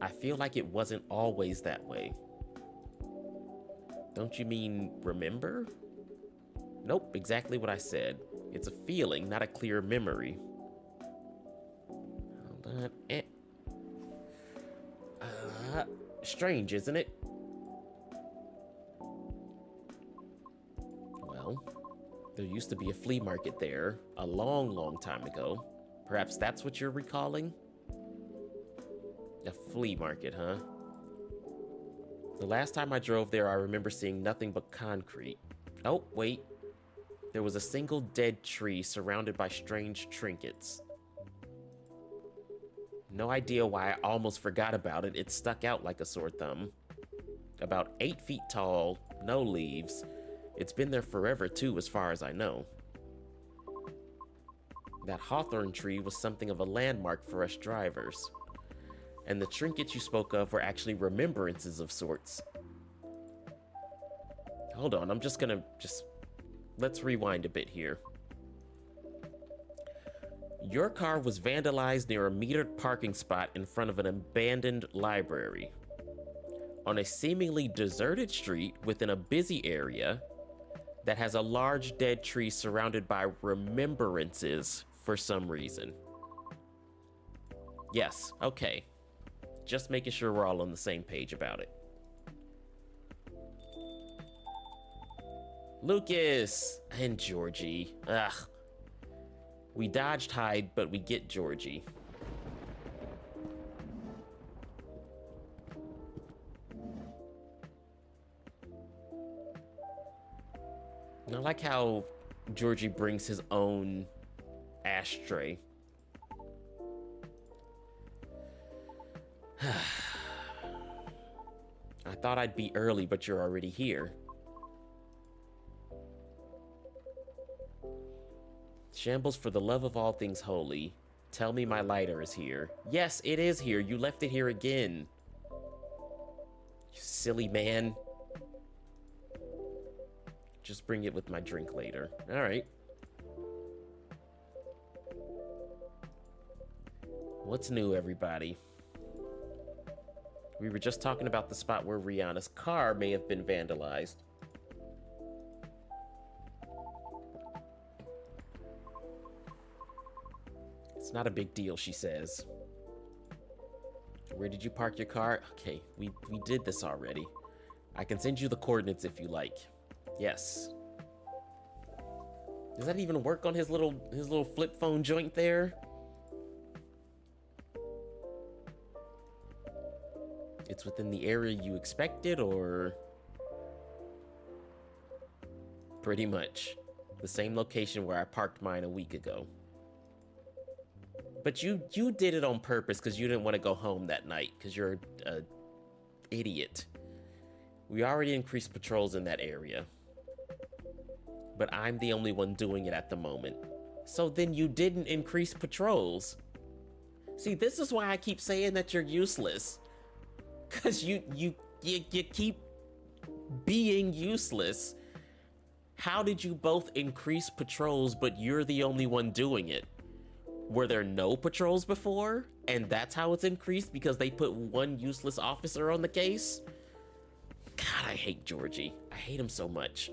I feel like it wasn't always that way. Don't you mean remember? Nope, exactly what I said. It's a feeling, not a clear memory. Hold on. Strange, isn't it? Well, there used to be a flea market there a long, long time ago. Perhaps that's what you're recalling? A flea market, huh? The last time I drove there, I remember seeing nothing but concrete. Oh, wait. There was a single dead tree surrounded by strange trinkets. No idea why I almost forgot about it. It stuck out like a sore thumb. About 8 feet tall, no leaves. It's been there forever too, as far as I know. That hawthorn tree was something of a landmark for us drivers. And the trinkets you spoke of were actually remembrances of sorts. Hold on, let's rewind a bit here. Your car was vandalized near a metered parking spot in front of an abandoned library. On a seemingly deserted street within a busy area that has a large dead tree surrounded by remembrances for some reason. Yes, okay. Just making sure we're all on the same page about it. Lucas and Georgie. Ugh. We dodged Hyde, but we get Georgie. I like how Georgie brings his own ashtray. I thought I'd be early, but you're already here. Shambles, for the love of all things holy, tell me my lighter is here. Yes, it is here. You left it here again. You silly man. Just bring it with my drink later. All right. What's new, everybody? We were just talking about the spot where Rihanna's car may have been vandalized. It's not a big deal, she says. Where did you park your car? Okay, we did this already. I can send you the coordinates if you like. Yes. Does that even work on his little flip phone joint there? It's within the area you expected, or pretty much the same location where I parked mine a week ago. But you did it on purpose because you didn't want to go home that night because you're a idiot. We already increased patrols in that area, but I'm the only one doing it at the moment. So then you didn't increase patrols. See, this is why I keep saying that you're useless. Cause you keep being useless. How did you both increase patrols, but you're the only one doing it? Were there no patrols before? And that's how it's increased because they put one useless officer on the case? God, I hate Georgie. I hate him so much.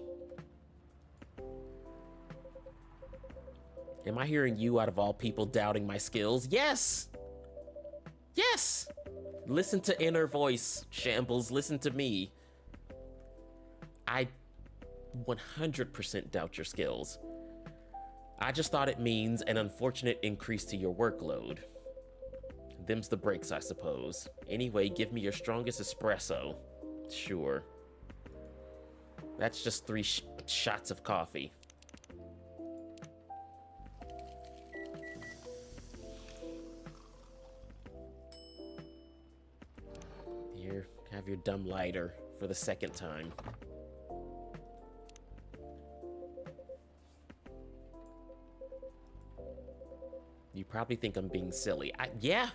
Am I hearing you out of all people doubting my skills? Yes! Yes! Listen to inner voice, Shambles. Listen to me. I 100% doubt your skills. I just thought it means an unfortunate increase to your workload. Them's the breaks, I suppose. Anyway, give me your strongest espresso. Sure. That's just 3 shots of coffee. Here, have your dumb lighter for the second time. You probably think I'm being silly. Yeah,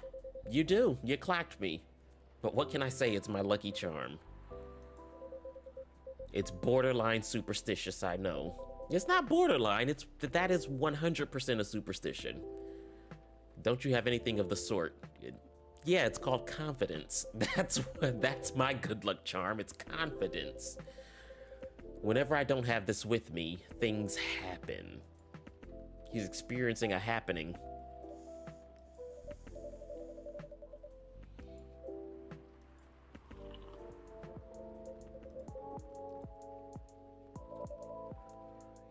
you do. You clacked me. But what can I say? It's my lucky charm. It's borderline superstitious, I know. It's not borderline. That is 100% a superstition. Don't you have anything of the sort? Yeah, it's called confidence. That's my good luck charm. It's confidence. Whenever I don't have this with me, things happen. He's experiencing a happening.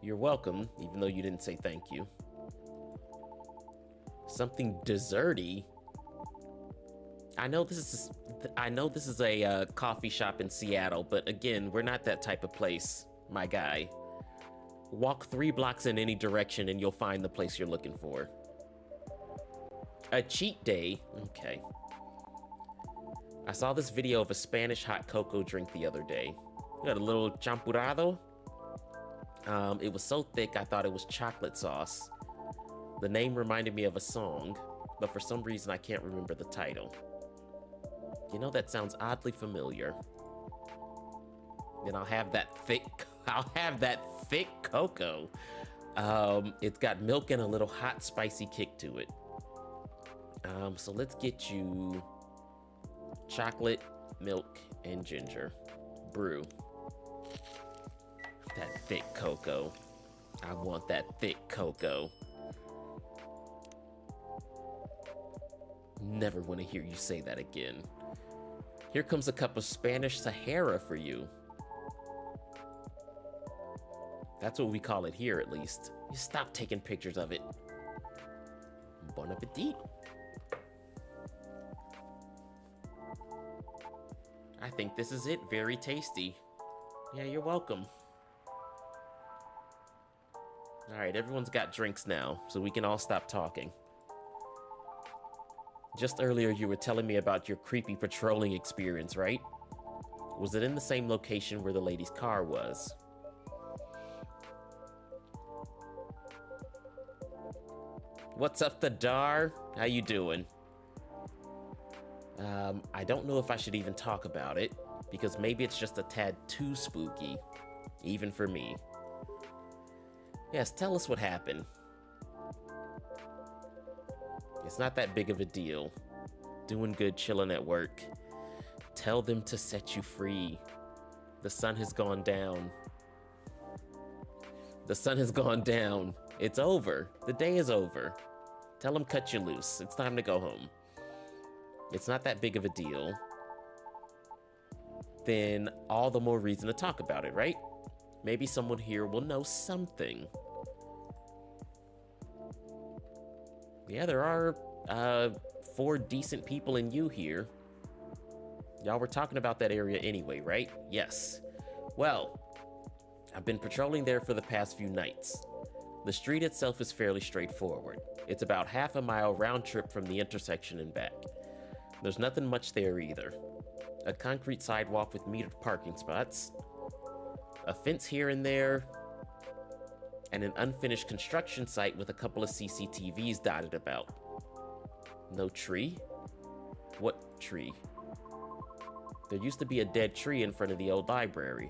You're welcome, even though you didn't say thank you. Something desserty. I know this is a coffee shop in Seattle, but again, we're not that type of place, my guy. Walk 3 blocks in any direction and you'll find the place you're looking for. A cheat day? Okay. I saw this video of a Spanish hot cocoa drink the other day. You got a little champurrado? It was so thick I thought it was chocolate sauce. The name reminded me of a song, but for some reason I can't remember the title. You know, that sounds oddly familiar. Then I'll have that thick cocoa. It's got milk and a little hot, spicy kick to it. So let's get you chocolate, milk, and ginger brew. That thick cocoa. I want that thick cocoa. Never want to hear you say that again. Here comes a cup of Spanish Sahara for you. That's what we call it here, at least. You stop taking pictures of it. Bon appetit. I think this is it. Very tasty. Yeah, you're welcome. All right, everyone's got drinks now, so we can all stop talking. Just earlier, you were telling me about your creepy patrolling experience, right? Was it in the same location where the lady's car was? What's up, the Dar? How you doing? I don't know if I should even talk about it, because maybe it's just a tad too spooky, even for me. Yes, tell us what happened. It's not that big of a deal. Doing good, chilling at work. Tell them to set you free. The sun has gone down. The sun has gone down. It's over. The day is over. Tell them cut you loose. It's time to go home. It's not that big of a deal. Then all the more reason to talk about it, right? Maybe someone here will know something. Yeah, there are 4 decent people in you here. Y'all were talking about that area anyway, right? Yes. Well, I've been patrolling there for the past few nights. The street itself is fairly straightforward. It's about half a mile round trip from the intersection and back. There's nothing much there either. A concrete sidewalk with metered parking spots, a fence here and there, and an unfinished construction site with a couple of CCTVs dotted about. No tree? What tree? There used to be a dead tree in front of the old library.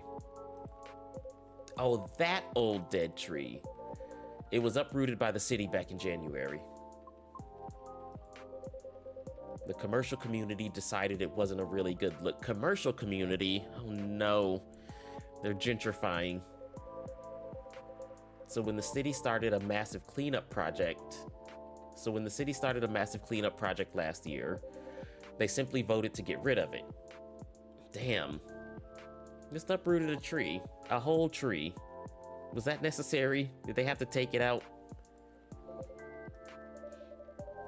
Oh, that old dead tree. It was uprooted by the city back in January. The commercial community decided it wasn't a really good look. Commercial community? Oh no. They're gentrifying. So when the city started a massive cleanup project last year, they simply voted to get rid of it. Damn. Just uprooted a tree. A whole tree. Was that necessary? Did they have to take it out?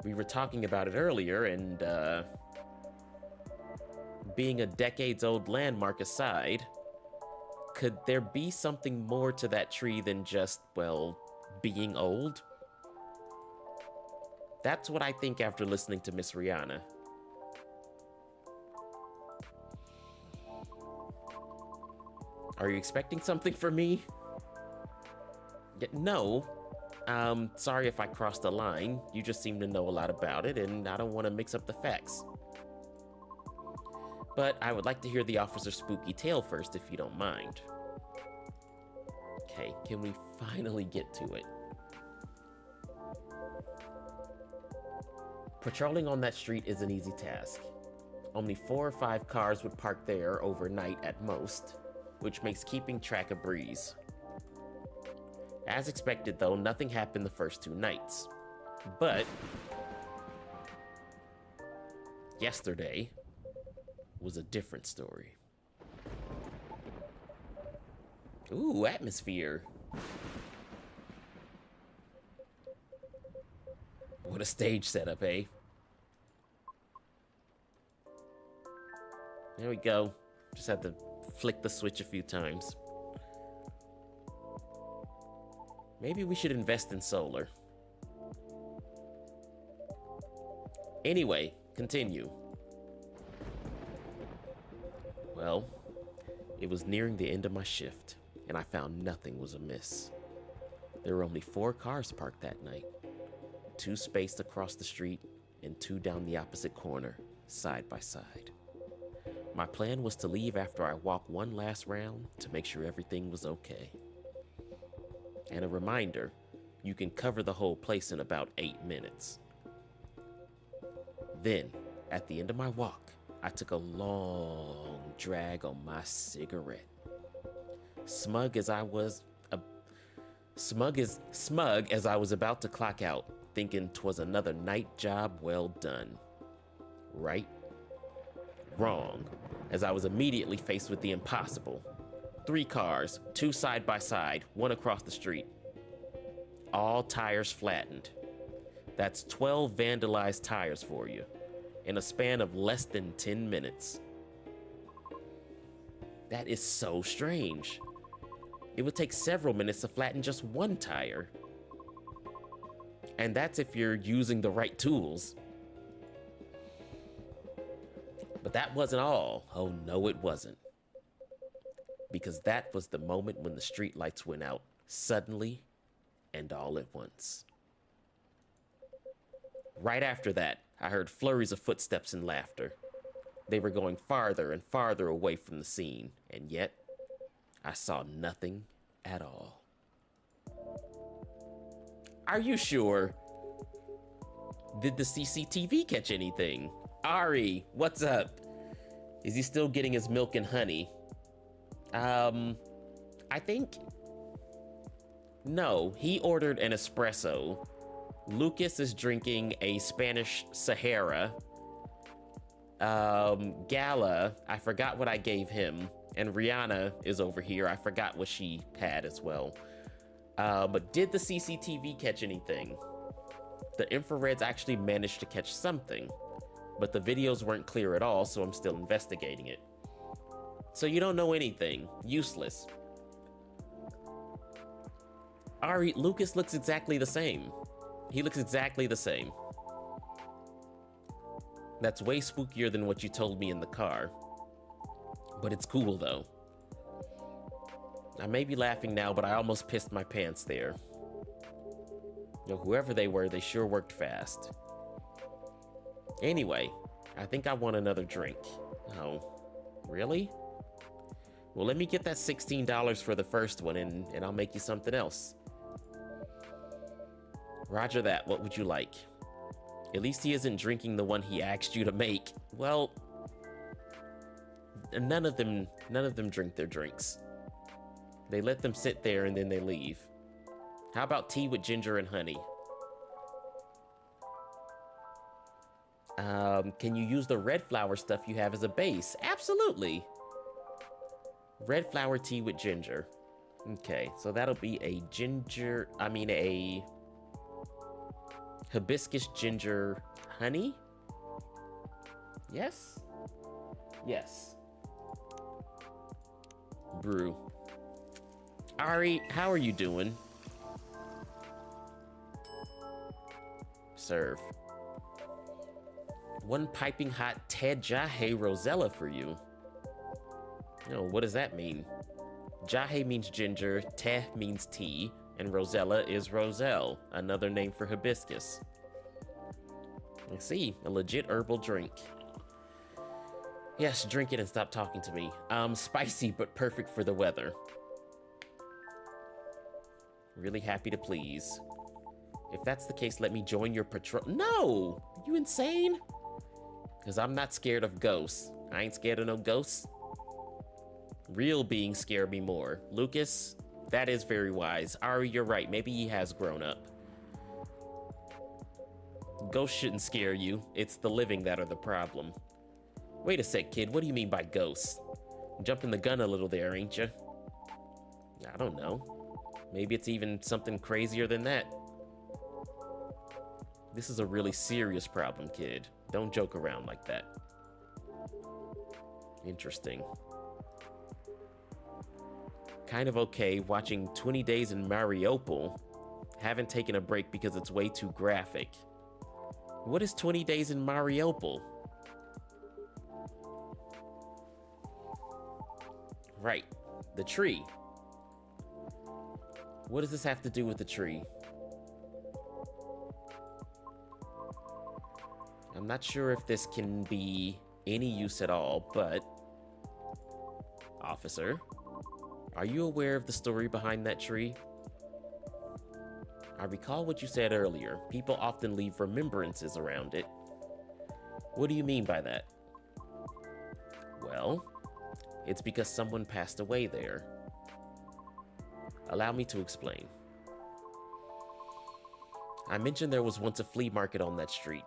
We were talking about it earlier, and being a decades-old landmark aside, could there be something more to that tree than just, well, being old? That's what I think after listening to Miss Rihanna. Are you expecting something from me? Yeah, no. Sorry if I crossed the line. You just seem to know a lot about it, and I don't want to mix up the facts. But I would like to hear the officer's spooky tale first, if you don't mind. Okay, can we finally get to it? Patrolling on that street is an easy task. Only 4 or 5 cars would park there overnight at most, which makes keeping track a breeze. As expected, though, nothing happened the first 2 nights. But yesterday was a different story. Ooh, atmosphere. What a stage setup, eh? There we go. Just had to flick the switch a few times. Maybe we should invest in solar. Anyway, continue. Well, it was nearing the end of my shift, and I found nothing was amiss. There were only 4 cars parked that night. 2 spaced across the street, and 2 down the opposite corner, side by side. My plan was to leave after I walked one last round to make sure everything was okay. And a reminder, you can cover the whole place in about 8 minutes. Then, at the end of my walk, I took a long drag on my cigarette. Smug as I was about to clock out, thinking 'twas another night job well done. Right? Wrong, as I was immediately faced with the impossible. 3 cars, 2 side by side, 1 across the street. All tires flattened. That's 12 vandalized tires for you, in a span of less than 10 minutes. That is so strange. It would take several minutes to flatten just 1 tire. And that's if you're using the right tools. But that wasn't all. Oh no, it wasn't. Because that was the moment when the street lights went out, suddenly and all at once. Right after that, I heard flurries of footsteps and laughter. They were going farther and farther away from the scene, and yet I saw nothing at all. Are you sure? Did the CCTV catch anything? Ari, what's up? Is he still getting his milk and honey? I think... No, he ordered an espresso. Lucas is drinking a Spanish Sahara. Gala, I forgot what I gave him. And Rihanna is over here. I forgot what she had as well. But did the CCTV catch anything? The infrareds actually managed to catch something, but the videos weren't clear at all, so I'm still investigating it. So you don't know anything. Useless. Ari, Lucas looks exactly the same. He looks exactly the same. That's way spookier than what you told me in the car. But it's cool, though. I may be laughing now, but I almost pissed my pants there. You know, whoever they were, they sure worked fast. Anyway, I think I want another drink. Oh, really? Well, let me get that $16 for the first one, and I'll make you something else. Roger that. What would you like? At least he isn't drinking the one he asked you to make. Well, none of them drink their drinks. They let them sit there and then they leave. How about tea with ginger and honey? Can you use the red flower stuff you have as a base? Absolutely. Red flower tea with ginger. Okay, so that'll be a hibiscus ginger honey? Yes? Yes. Brew. Ari, how are you doing? Serve. 1 piping hot Toge Rosella for you. Oh, what does that mean? Jahe means ginger, te means tea, and Rosella is Roselle, another name for hibiscus. I see, a legit herbal drink. Yes, drink it and stop talking to me. Spicy, but perfect for the weather. Really happy to please. If that's the case, let me join your patrol. No! Are you insane? Because I'm not scared of ghosts. I ain't scared of no ghosts. Real beings scare me more. Lucas, that is very wise. Ari, you're right. Maybe he has grown up. Ghosts shouldn't scare you. It's the living that are the problem. Wait a sec, kid. What do you mean by ghosts? Jumping the gun a little there, ain't you? I don't know. Maybe it's even something crazier than that. This is a really serious problem, kid. Don't joke around like that. Interesting. Kind of okay watching 20 Days in Mariupol. Haven't taken a break because it's way too graphic. What is 20 Days in Mariupol? Right, the tree. What does this have to do with the tree? I'm not sure if this can be any use at all, but... Officer, are you aware of the story behind that tree? I recall what you said earlier. People often leave remembrances around it. What do you mean by that? Well, it's because someone passed away there. Allow me to explain. I mentioned there was once a flea market on that street.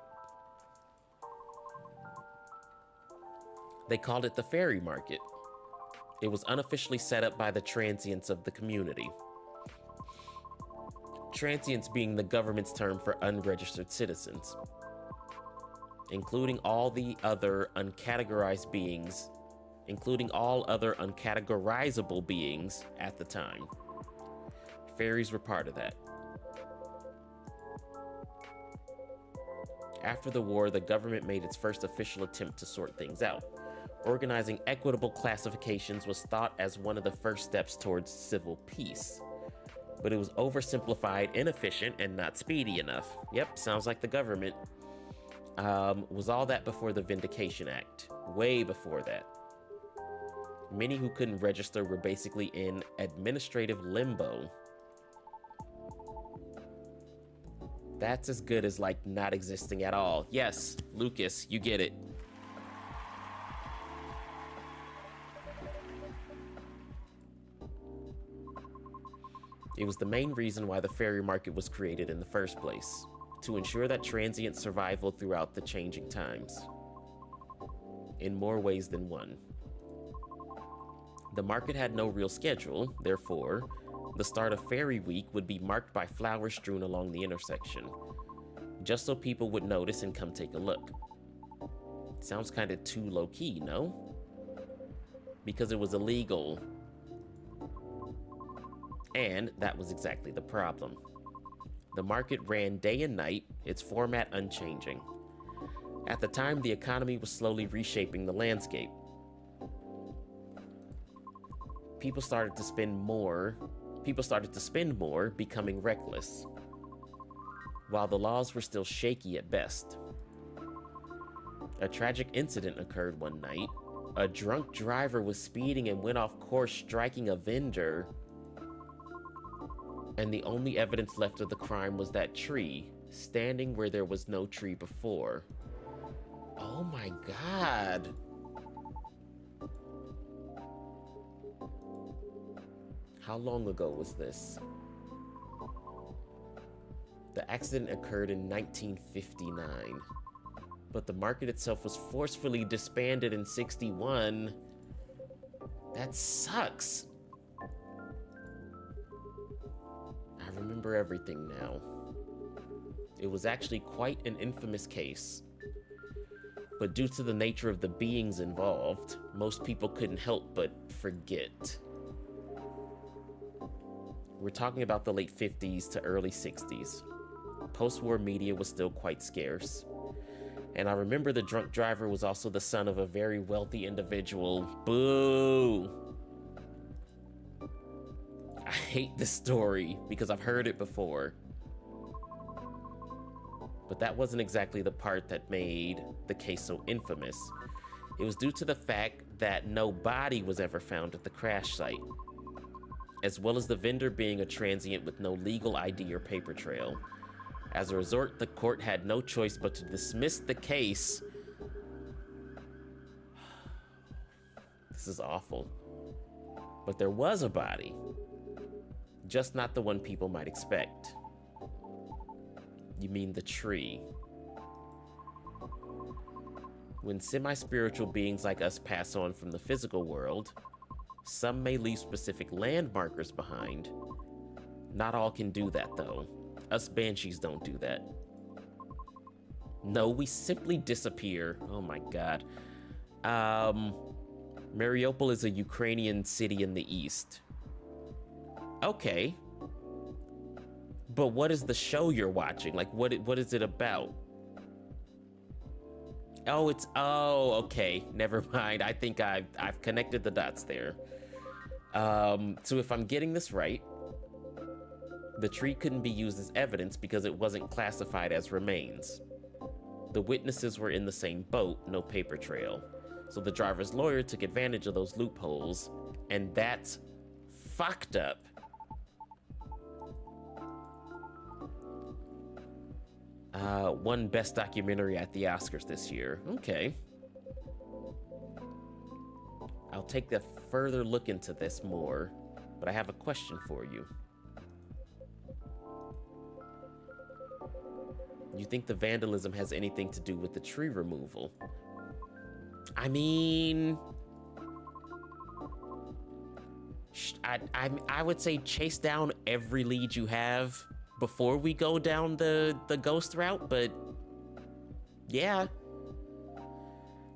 They called it the Fairy Market. It was unofficially set up by the transients of the community. Transients being the government's term for unregistered citizens, including all uncategorizable beings at the time. Fairies were part of that. After the war, the government made its first official attempt to sort things out. Organizing equitable classifications was thought as one of the first steps towards civil peace. But it was oversimplified, inefficient, and not speedy enough. Yep, sounds like the government. Was all that before the Vindication Act? Way before that. Many who couldn't register were basically in administrative limbo. That's as good as, like, not existing at all. Yes, Lucas, you get it. It was the main reason why the fairy market was created in the first place, to ensure that transient survival throughout the changing times, in more ways than one. The market had no real schedule, therefore, the start of Fairy Week would be marked by flowers strewn along the intersection, just so people would notice and come take a look. Sounds kind of too low-key, no? Because it was illegal. And that was exactly the problem. The market ran day and night, its format unchanging. At the time, the economy was slowly reshaping the landscape. People started to spend more, becoming reckless, while the laws were still shaky at best. A tragic incident occurred one night. A drunk driver was speeding and went off course, striking a vendor. And the only evidence left of the crime was that tree, standing where there was no tree before. Oh my God. How long ago was this? The accident occurred in 1959, but the market itself was forcefully disbanded in 61. That sucks. I remember everything now. It was actually quite an infamous case, but due to the nature of the beings involved, most people couldn't help but forget. We're talking about the late 50s to early 60s. Post-war media was still quite scarce. And I remember the drunk driver was also the son of a very wealthy individual. Boo! I hate this story because I've heard it before. But that wasn't exactly the part that made the case so infamous. It was due to the fact that no body was ever found at the crash site, as well as the vendor being a transient with no legal ID or paper trail. As a result, the court had no choice but to dismiss the case. This is awful. But there was a body, just not the one people might expect. You mean the tree. When semi-spiritual beings like us pass on from the physical world, some may leave specific landmarkers behind. Not all can do that, though. Us banshees don't do that. No, we simply disappear. Oh my God. Mariupol is a Ukrainian city in the east. Okay. But what is the show you're watching? Like, what is it about? Oh, okay. Never mind. I think I've connected the dots there. So if I'm getting this right, the tree couldn't be used as evidence because it wasn't classified as remains. The witnesses were in the same boat, no paper trail. So the driver's lawyer took advantage of those loopholes, and that's fucked up. Won Best Documentary at the Oscars this year. Okay. I'll take a further look into this more, but I have a question for you. You think the vandalism has anything to do with the tree removal? I mean, I would say chase down every lead you have before we go down the ghost route, but yeah.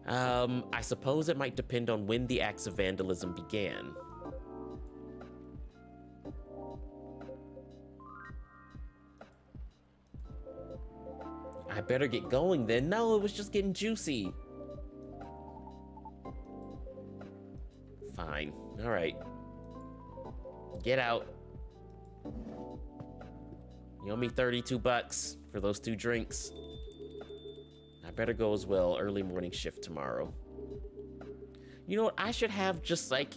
I suppose it might depend on when the acts of vandalism began. I better get going then. No, it was just getting juicy. Fine. All right. Get out. You owe me $32 for those 2 drinks. I better go as well. Early morning shift tomorrow. You know what? I should have just like,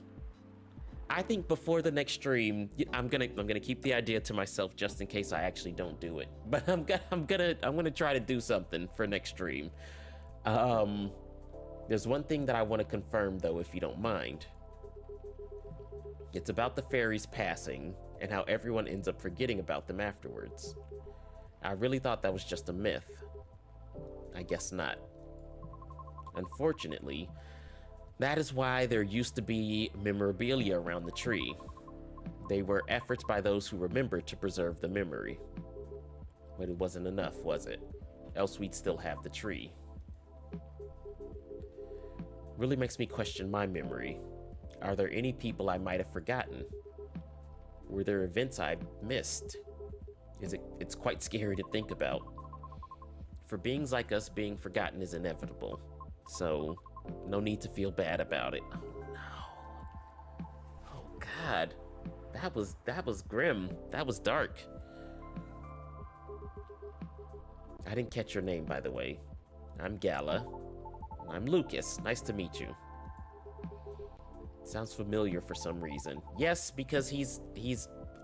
I think before the next stream, I'm gonna keep the idea to myself just in case I actually don't do it. But I'm gonna try to do something for next stream. There's one thing that I want to confirm though, if you don't mind. It's about the fairies passing and how everyone ends up forgetting about them afterwards. I really thought that was just a myth. I guess not. Unfortunately, that is why there used to be memorabilia around the tree. They were efforts by those who remembered to preserve the memory. But it wasn't enough, was it? Else we'd still have the tree. Really makes me question my memory. Are there any people I might have forgotten? Were there events I've missed? It's quite scary to think about. For beings like us, being forgotten is inevitable. So, no need to feel bad about it. Oh no. Oh God. That was grim. That was dark. I didn't catch your name, by the way. I'm Gala. I'm Lucas. Nice to meet you. Sounds familiar for some reason. Yes, because he's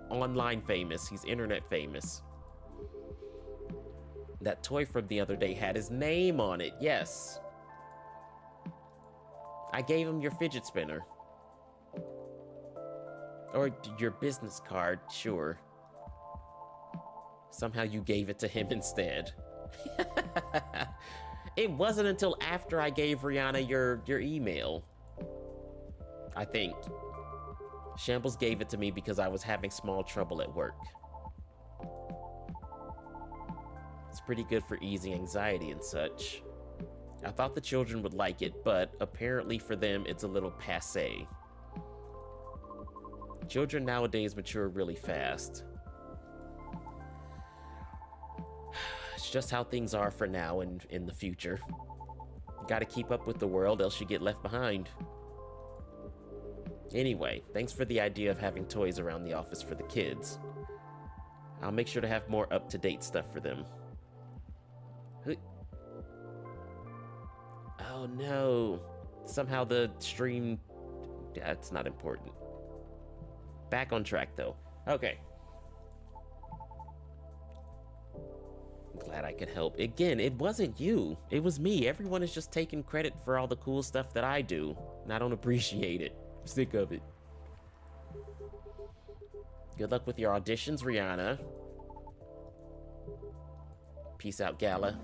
online famous. He's internet famous. That toy from the other day had his name on it. Yes. I gave him your fidget spinner. Or your business card, sure. Somehow you gave it to him instead. It wasn't until after I gave Rihanna your email. I think. Shambles gave it to me because I was having small trouble at work. It's pretty good for easing anxiety and such. I thought the children would like it, but apparently for them it's a little passé. Children nowadays mature really fast. It's just how things are for now and in the future. You gotta keep up with the world, else you get left behind. Anyway, thanks for the idea of having toys around the office for the kids. I'll make sure to have more up-to-date stuff for them. Oh no. Somehow the stream... Yeah, it's not important. Back on track though. Okay. I'm glad I could help. Again, it wasn't you. It was me. Everyone is just taking credit for all the cool stuff that I do, and I don't appreciate it. I'm sick of it. Good luck with your auditions, Rihanna. Peace out, Gala.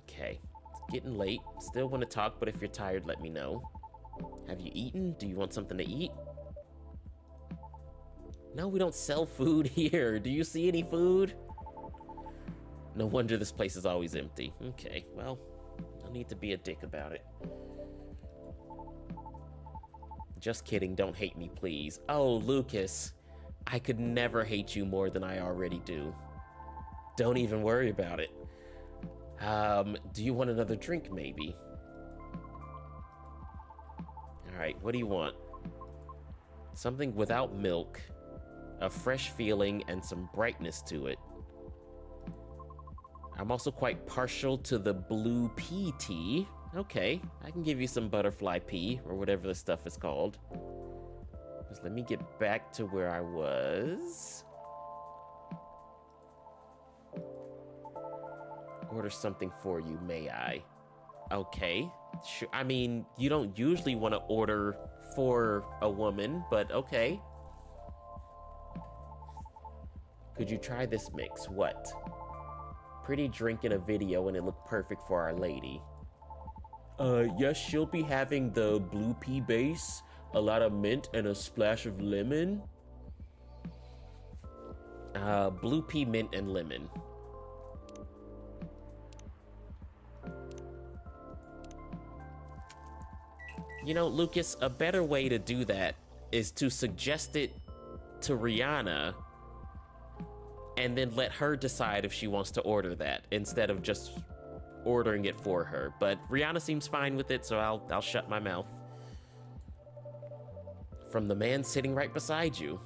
Okay. It's getting late. Still want to talk, but if you're tired, let me know. Have you eaten? Do you want something to eat? No, we don't sell food here. Do you see any food? No wonder this place is always empty. Okay, well, no need to be a dick about it. Just kidding, don't hate me, please. Oh, Lucas, I could never hate you more than I already do. Don't even worry about it. Do you want another drink, maybe? All right, what do you want? Something without milk, a fresh feeling, and some brightness to it. I'm also quite partial to the blue pea tea. Okay, I can give you some butterfly pea, or whatever the stuff is called. Just let me get back to where I was. Order something for you, may I? Okay. Sure. I mean, you don't usually want to order for a woman, but okay. Could you try this mix? What? Pretty drink in a video and it looked perfect for Our Lady. Yes, she'll be having the blue pea base, a lot of mint, and a splash of lemon. Blue pea, mint, and lemon. You know, Lucas, a better way to do that is to suggest it to Rihanna and then let her decide if she wants to order that instead of just ordering it for her. But Rihanna seems fine with it, so I'll shut my mouth. From the man sitting right beside you.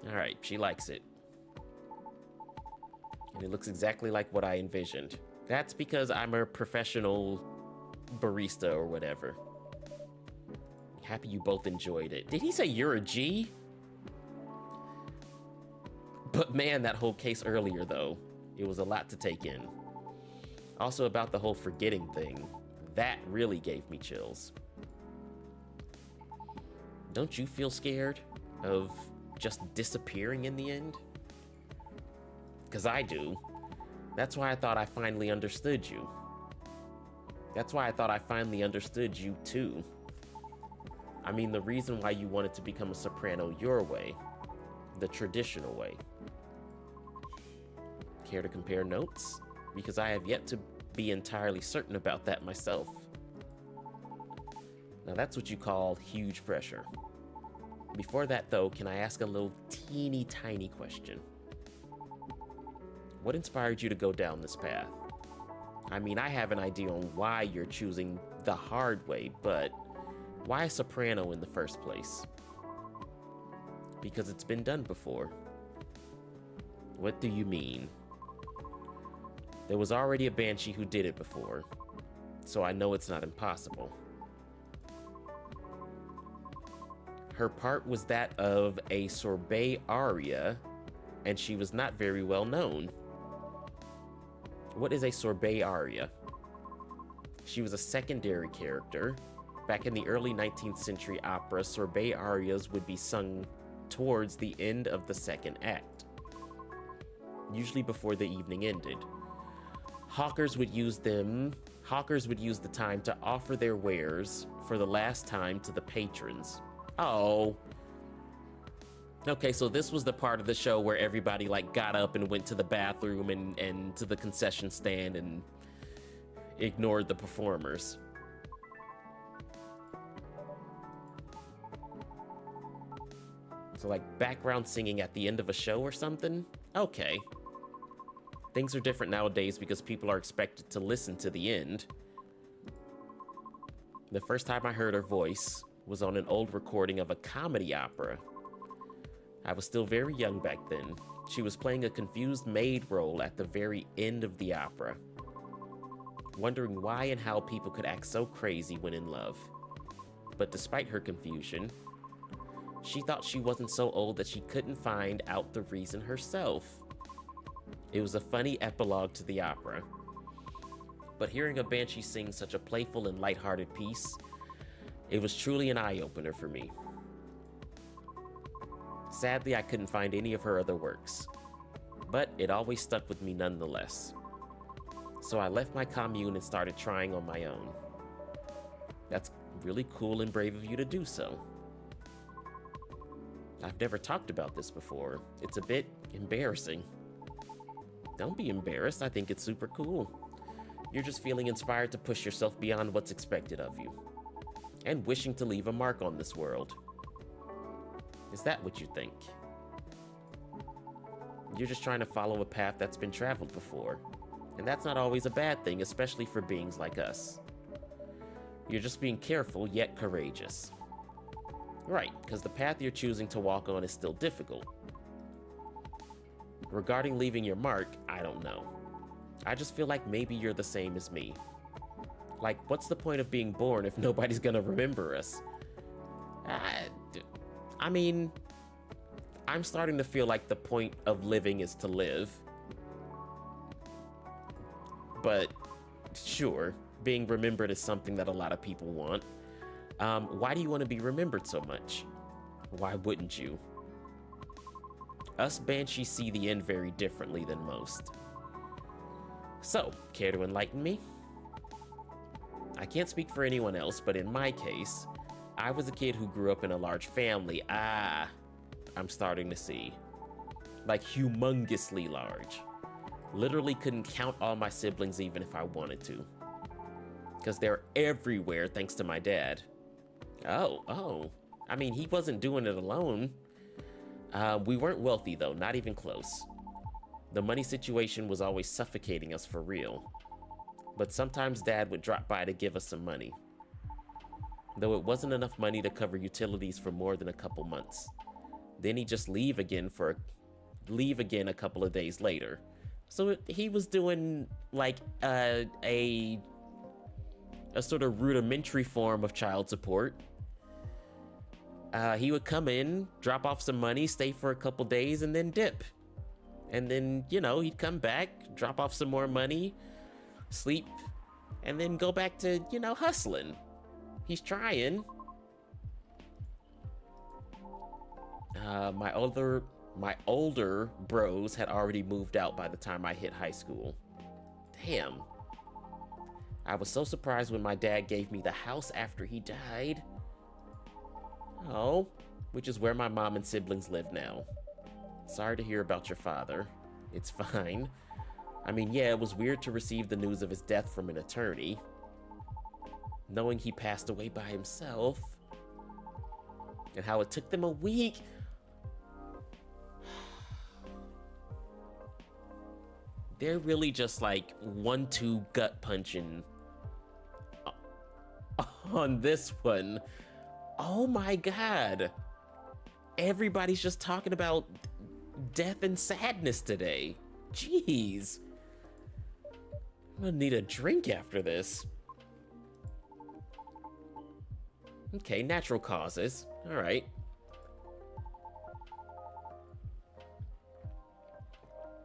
All right, she likes it. And it looks exactly like what I envisioned. That's because I'm a professional barista or whatever. Happy you both enjoyed it. Did he say you're a G? But man, that whole case earlier though, it was a lot to take in. Also about the whole forgetting thing, that really gave me chills. Don't you feel scared of just disappearing in the end? Because I do. That's why I thought I finally understood you. That's why I thought I finally understood you too. I mean, the reason why you wanted to become a soprano your way, the traditional way. Care to compare notes? Because I have yet to be entirely certain about that myself. Now that's what you call huge pressure. Before that though, can I ask a little teeny tiny question? What inspired you to go down this path? I mean, I have an idea on why you're choosing the hard way, but why a soprano in the first place? Because it's been done before. What do you mean? There was already a banshee who did it before, so I know it's not impossible. Her part was that of a sorbet aria, and she was not very well known. What is a sorbet aria? She was a secondary character. Back in the early 19th century opera, sorbet arias would be sung towards the end of the second act, usually before the evening ended. Hawkers would use the time to offer their wares for the last time to the patrons. Oh. Okay, so this was the part of the show where everybody like got up and went to the bathroom and to the concession stand and ignored the performers. So like background singing at the end of a show or something? Okay. Things are different nowadays because people are expected to listen to the end. The first time I heard her voice was on an old recording of a comedy opera. I was still very young back then. She was playing a confused maid role at the very end of the opera, wondering why and how people could act so crazy when in love. But despite her confusion, she thought she wasn't so old that she couldn't find out the reason herself. It was a funny epilogue to the opera. But hearing a banshee sing such a playful and lighthearted piece, it was truly an eye-opener for me. Sadly, I couldn't find any of her other works, but it always stuck with me nonetheless. So I left my commune and started trying on my own. That's really cool and brave of you to do so. I've never talked about this before. It's a bit embarrassing. Don't be embarrassed, I think it's super cool. You're just feeling inspired to push yourself beyond what's expected of you, and wishing to leave a mark on this world. Is that what you think? You're just trying to follow a path that's been traveled before, and that's not always a bad thing, especially for beings like us. You're just being careful yet courageous. Right, because the path you're choosing to walk on is still difficult. Regarding leaving your mark, I don't know. I just feel like maybe you're the same as me. Like, what's the point of being born if nobody's gonna remember us? I mean, I'm starting to feel like the point of living is to live. But sure, being remembered is something that a lot of people want. Why do you want to be remembered so much? Why wouldn't you? Us Banshees see the end very differently than most. So, care to enlighten me? I can't speak for anyone else, but in my case, I was a kid who grew up in a large family. I'm starting to see. Like, humongously large. Literally couldn't count all my siblings even if I wanted to. Because they're everywhere thanks to my dad. Oh. I mean, he wasn't doing it alone. We weren't wealthy, though, not even close. The money situation was always suffocating us for real. But sometimes Dad would drop by to give us some money. Though it wasn't enough money to cover utilities for more than a couple months. Then he'd just leave again a couple of days later. So he was doing like a sort of rudimentary form of child support. He would come in, drop off some money, stay for a couple days, and then dip. And then, you know, he'd come back, drop off some more money, sleep, and then go back to, you know, hustling. He's trying. My older bros had already moved out by the time I hit high school. Damn. I was so surprised when my dad gave me the house after he died. Oh, which is where my mom and siblings live now. Sorry to hear about your father. It's fine. I mean, yeah, it was weird to receive the news of his death from an attorney. Knowing he passed away by himself. And how it took them a week. They're really just like 1-2 gut punching on this one. Oh my God. Everybody's just talking about death and sadness today. Jeez. I'm gonna need a drink after this. Okay, natural causes. All right.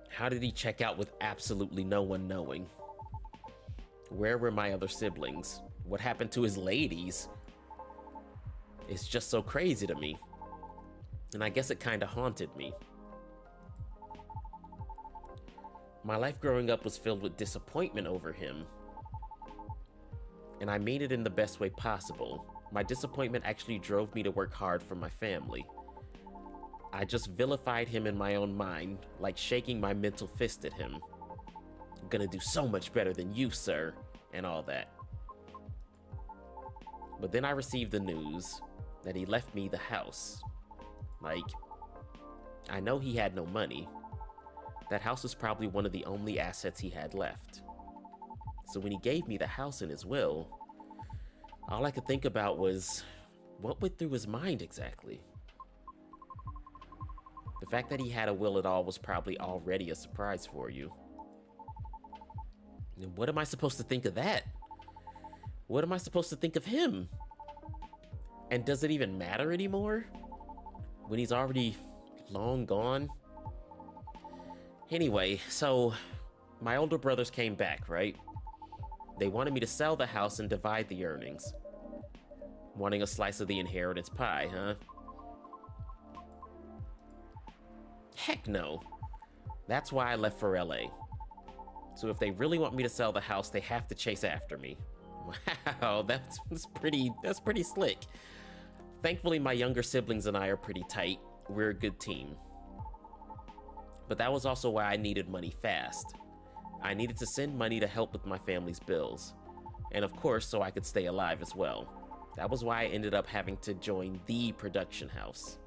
How did he check out with absolutely no one knowing? Where were my other siblings? What happened to his ladies? It's just so crazy to me. And I guess it kind of haunted me. My life growing up was filled with disappointment over him. And I mean it in the best way possible. My disappointment actually drove me to work hard for my family. I just vilified him in my own mind, like shaking my mental fist at him. I'm gonna do so much better than you, sir, and all that. But then I received the news that he left me the house. Like, I know he had no money. That house was probably one of the only assets he had left. So when he gave me the house in his will, all I could think about was, what went through his mind exactly? The fact that he had a will at all was probably already a surprise for you. And what am I supposed to think of that? What am I supposed to think of him? And does it even matter anymore? When he's already long gone? Anyway, so my older brothers came back, right? They wanted me to sell the house and divide the earnings. Wanting a slice of the inheritance pie, huh? Heck no. That's why I left for LA. So if they really want me to sell the house, they have to chase after me. Wow, that's pretty slick. Thankfully, my younger siblings and I are pretty tight. We're a good team. But that was also why I needed money fast. I needed to send money to help with my family's bills. And of course, so I could stay alive as well. That was why I ended up having to join the production house.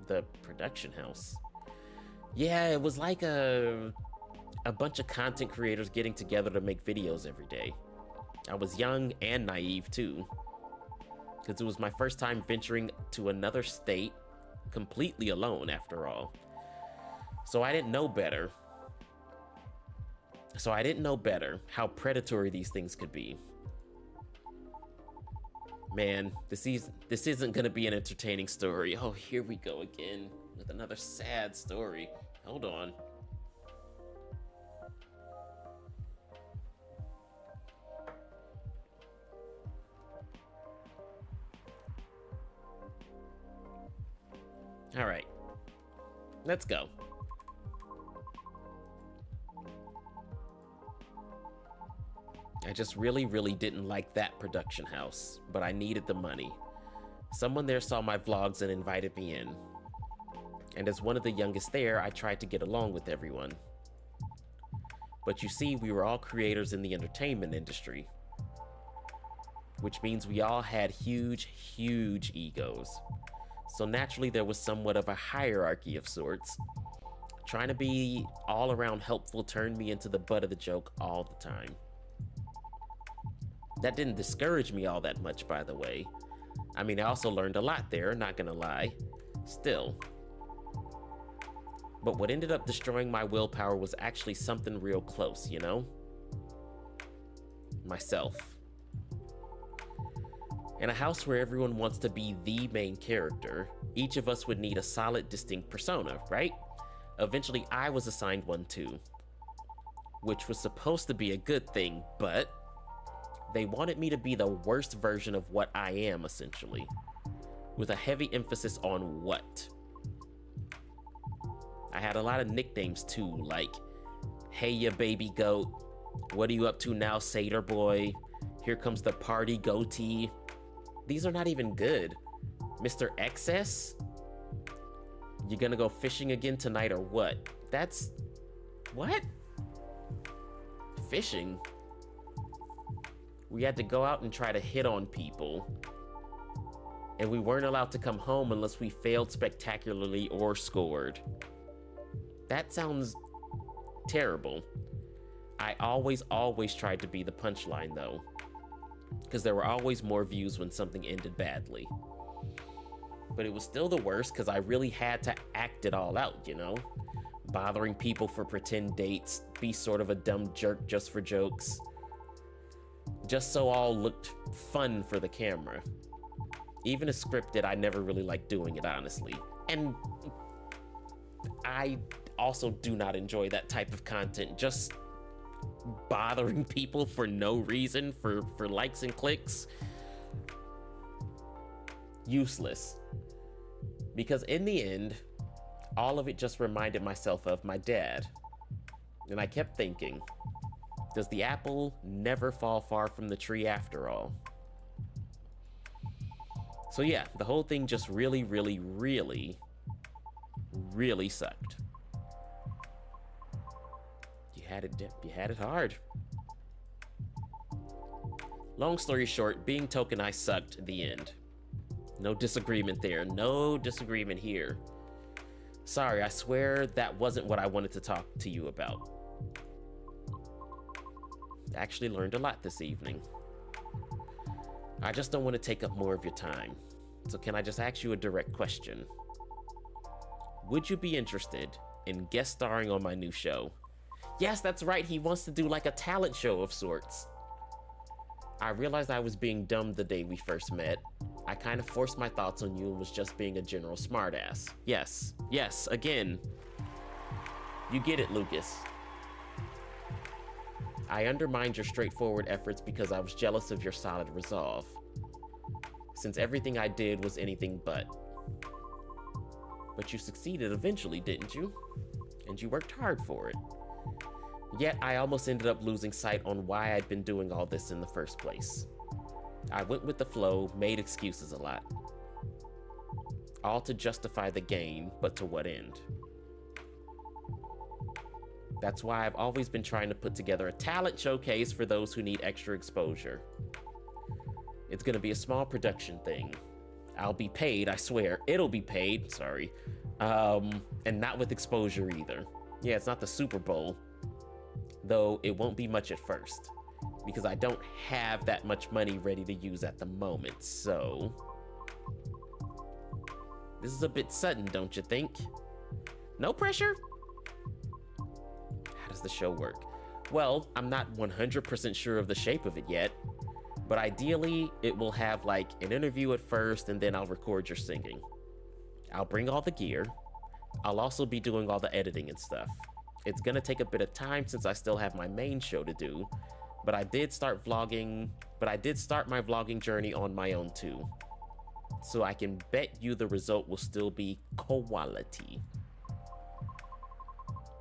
The production house? Yeah, it was like a bunch of content creators getting together to make videos every day. I was young and naive too, because it was my first time venturing to another state completely alone after all. So I didn't know better. So I didn't know better how predatory these things could be. Man, this isn't gonna be an entertaining story. Oh, here we go again with another sad story. Hold on. All right, let's go. I just really didn't like that production house, but I needed the money. Someone there saw my vlogs and invited me in. And as one of the youngest there, I tried to get along with everyone. But you see, we were all creators in the entertainment industry, which means we all had huge egos. So naturally, there was somewhat of a hierarchy of sorts. Trying to be all around helpful turned me into the butt of the joke all the time. That didn't discourage me all that much, by the way. I mean, I also learned a lot there, not gonna lie. Still. But what ended up destroying my willpower was actually something real close, you know? Myself. In a house where everyone wants to be the main character, each of us would need a solid, distinct persona, right? Eventually, I was assigned one too, which was supposed to be a good thing, but they wanted me to be the worst version of what I am, essentially, with a heavy emphasis on what. I had a lot of nicknames too, like, hey ya baby goat, what are you up to now, Satyr boy, here comes the party goatee. These are not even good. Mr. Excess? You gonna go fishing again tonight or what? That's... what? Fishing? We had to go out and try to hit on people. And we weren't allowed to come home unless we failed spectacularly or scored. That sounds terrible. I always tried to be the punchline though, because there were always more views when something ended badly. But it was still the worst because I really had to act it all out, you know? Bothering people for pretend dates, be sort of a dumb jerk just for jokes. Just so all looked fun for the camera. Even if scripted, I never really liked doing it, honestly. And I also do not enjoy that type of content. Just bothering people for no reason, for likes and clicks. Useless. Because in the end, all of it just reminded myself of my dad. And I kept thinking, does the apple never fall far from the tree after all? So yeah, the whole thing just really sucked. You had it hard. Long story short, being tokenized sucked at the end. No disagreement there. No disagreement here. Sorry, I swear that wasn't what I wanted to talk to you about. Actually learned a lot this evening. I just don't want to take up more of your time. So can I just ask you a direct question? Would you be interested in guest starring on my new show? Yes, that's right. He wants to do like a talent show of sorts. I realized I was being dumb the day we first met. I kind of forced my thoughts on you and was just being a general smartass. Yes, again. You get it, Lucas. I undermined your straightforward efforts because I was jealous of your solid resolve. Since everything I did was anything but. But you succeeded eventually, didn't you? And you worked hard for it. Yet I almost ended up losing sight on why I'd been doing all this in the first place. I went with the flow, made excuses a lot. All to justify the gain, but to what end? That's why I've always been trying to put together a talent showcase for those who need extra exposure. It's gonna be a small production thing. I'll be paid, I swear. It'll be paid, sorry. And not with exposure either. Yeah, it's not the Super Bowl. Though it won't be much at first, because I don't have that much money ready to use at the moment, so... This is a bit sudden, don't you think? No pressure? How does the show work? Well, I'm not 100% sure of the shape of it yet, but ideally it will have like an interview at first and then I'll record your singing. I'll bring all the gear. I'll also be doing all the editing and stuff. It's gonna take a bit of time since I still have my main show to do, but I did start my vlogging journey on my own too. So I can bet you the result will still be quality.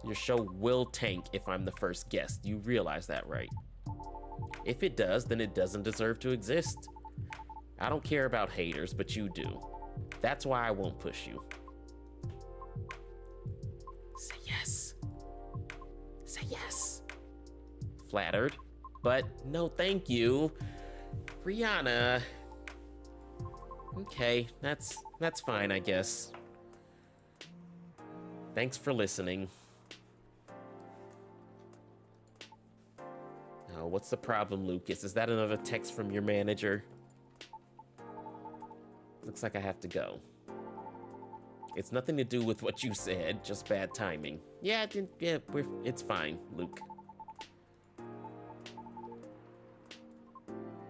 Your show will tank if I'm the first guest. You realize that, right? If it does, then it doesn't deserve to exist. I don't care about haters, but you do. That's why I won't push you. Say yes. Say yes. Flattered, but no thank you. Rihanna. Okay, that's fine, I guess. Thanks for listening. Oh, what's the problem, Lucas? Is that another text from your manager? Looks like I have to go. It's nothing to do with what you said, just bad timing. Yeah, it's fine, Luke.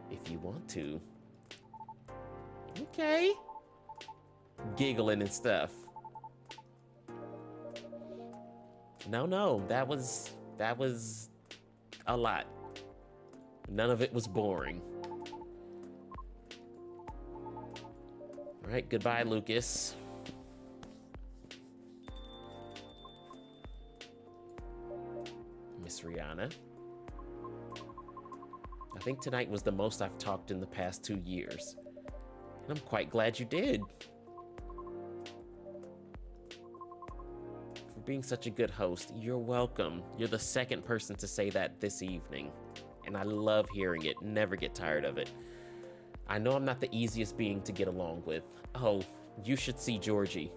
If you want to. Okay. Giggling and stuff. No, that was a lot. None of it was boring. All right, goodbye, Lucas. Miss Rihanna. I think tonight was the most I've talked in the past 2 years. And I'm quite glad you did. For being such a good host, you're welcome. You're the second person to say that this evening. And I love hearing it, never get tired of it. I know I'm not the easiest being to get along with. Oh, you should see Georgie.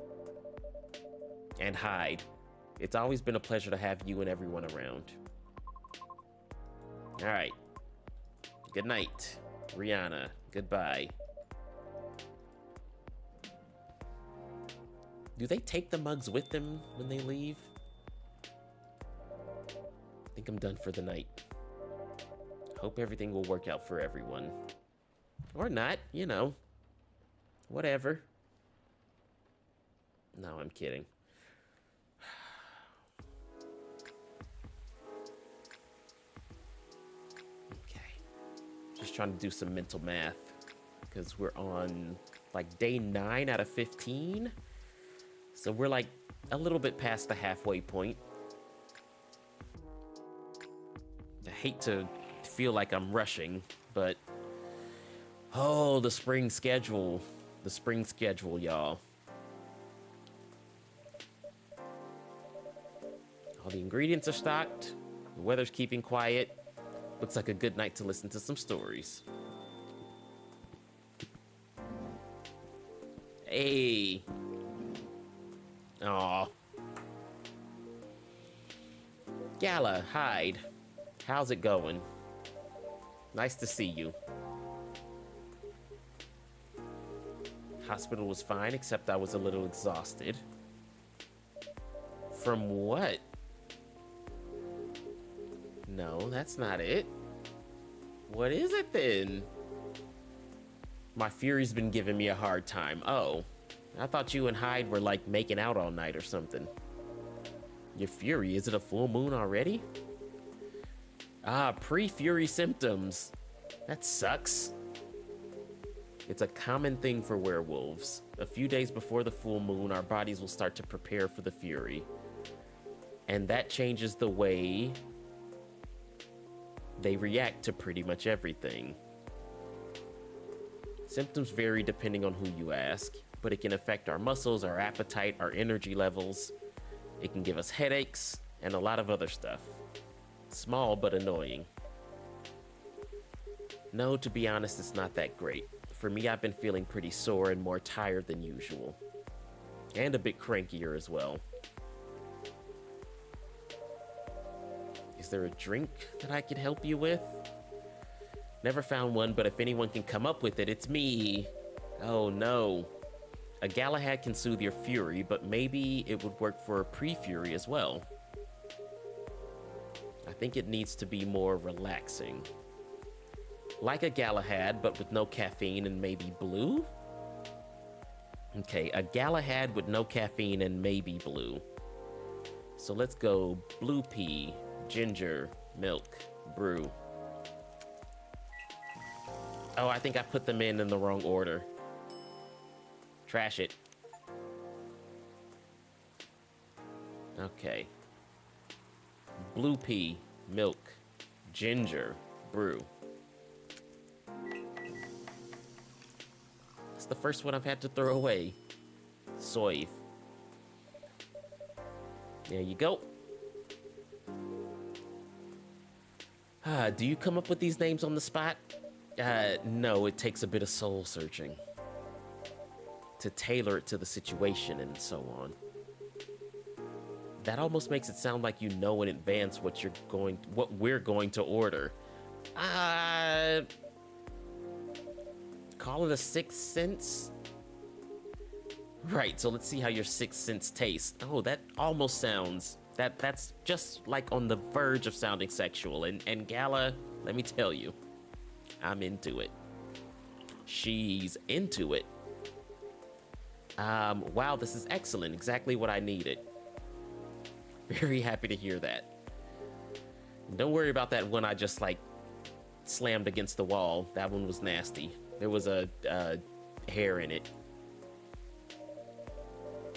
And Hyde. It's always been a pleasure to have you and everyone around. All right. Good night, Rihanna. Goodbye. Do they take the mugs with them when they leave? I think I'm done for the night. Hope everything will work out for everyone. Or not, you know. Whatever. No, I'm kidding. Okay. Just trying to do some mental math. Because we're on, like, day 9 out of 15. So we're, like, a little bit past the halfway point. I hate to feel like I'm rushing, but oh, the spring schedule, y'all. All the ingredients are stocked, the weather's keeping quiet. Looks like a good night to listen to some stories. Hey. Aw. Gala, Hyde. How's it going? Nice to see you. Hospital was fine, except I was a little exhausted. From what? No, that's not it. What is it then? My Fury's been giving me a hard time. Oh, I thought you and Hyde were like making out all night or something. Your Fury, is it a full moon already? Ah, pre-Fury symptoms. That sucks. It's a common thing for werewolves. A few days before the full moon, our bodies will start to prepare for the Fury. And that changes the way they react to pretty much everything. Symptoms vary depending on who you ask, but it can affect our muscles, our appetite, our energy levels. It can give us headaches and a lot of other stuff. Small but annoying. No, to be honest, it's not that great. For me, I've been feeling pretty sore and more tired than usual. And a bit crankier as well. Is there a drink that I could help you with? Never found one, but if anyone can come up with it, it's me. Oh no. A Galahad can soothe your fury, but maybe it would work for a pre-fury as well. I think it needs to be more relaxing. Like a Galahad, but with no caffeine and maybe blue? Okay, a Galahad with no caffeine and maybe blue. So let's go blue pea, ginger, milk, brew. Oh, I think I put them in the wrong order. Trash it. Okay. Blue pea, milk, ginger, brew. It's the first one I've had to throw away. Soy. There you go. Do you come up with these names on the spot? No, it takes a bit of soul searching to tailor it to the situation and so on. That almost makes it sound like you know in advance what we're going to order. Call it a sixth sense? Right, so let's see how your sixth sense tastes. Oh, that almost sounds... That's just like on the verge of sounding sexual. And Gala, let me tell you, I'm into it. She's into it. Wow, this is excellent. Exactly what I needed. Very happy to hear that. Don't worry about that one I just, like, slammed against the wall. That one was nasty. There was a hair in it.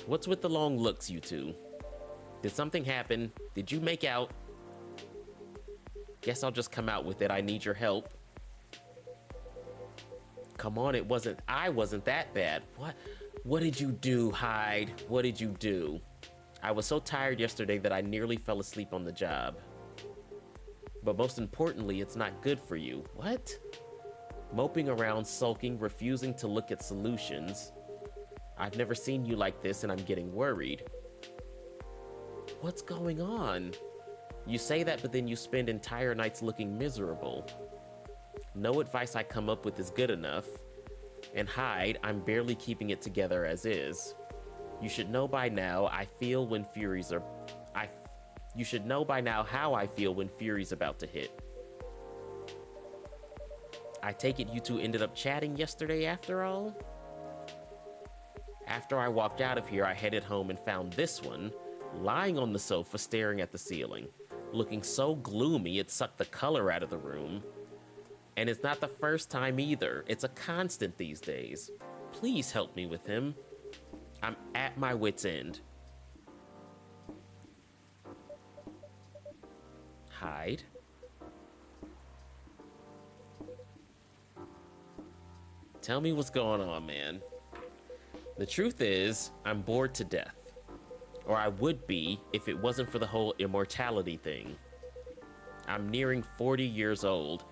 What's with the long looks, you two? Did something happen? Did you make out? Guess I'll just come out with it. I need your help. Come on, I wasn't that bad. What did you do, Hyde? What did you do? I was so tired yesterday that I nearly fell asleep on the job. But most importantly, it's not good for you. What? Moping around, sulking, refusing to look at solutions. I've never seen you like this and I'm getting worried. What's going on? You say that, but then you spend entire nights looking miserable. No advice I come up with is good enough. And Hyde, I'm barely keeping it together as is. You should know by now You should know by now how I feel when Fury's about to hit. I take it you two ended up chatting yesterday after all? After I walked out of here, I headed home and found this one lying on the sofa staring at the ceiling, looking so gloomy it sucked the color out of the room. And it's not the first time either. It's a constant these days. Please help me with him. I'm at my wit's end. Hyde. Tell me what's going on, man. The truth is, I'm bored to death. Or I would be if it wasn't for the whole immortality thing. I'm nearing 40 years old.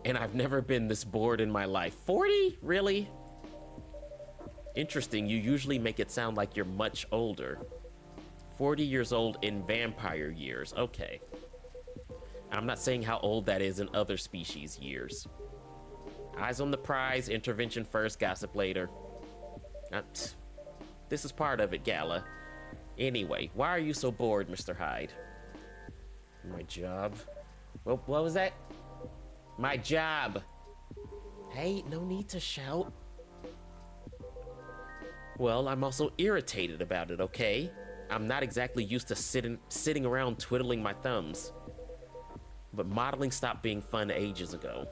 And I've never been this bored in my life. 40? Really? Interesting, you usually make it sound like you're much older. 40 years old in vampire years. Okay. I'm not saying how old that is in other species years. Eyes on the prize, intervention first, gossip later. This is part of it, Gala. Anyway, why are you so bored, Mr. Hyde? My job. What was that? My job. Hey, no need to shout. Well, I'm also irritated about it, okay? I'm not exactly used to sitting around twiddling my thumbs. But modeling stopped being fun ages ago.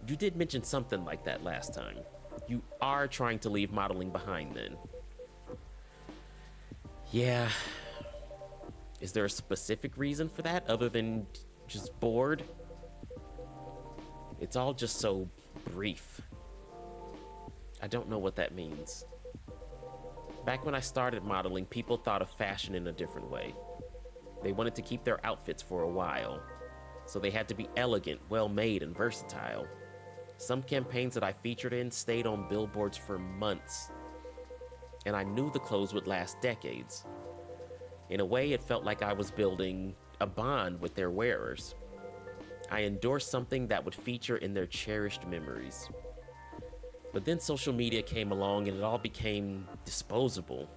You did mention something like that last time. You are trying to leave modeling behind then. Yeah. Is there a specific reason for that other than just bored? It's all just so brief. I don't know what that means. Back when I started modeling, people thought of fashion in a different way. They wanted to keep their outfits for a while, so they had to be elegant, well-made, and versatile. Some campaigns that I featured in stayed on billboards for months, and I knew the clothes would last decades. In a way, it felt like I was building a bond with their wearers. I endorsed something that would feature in their cherished memories. But then social media came along and it all became disposable.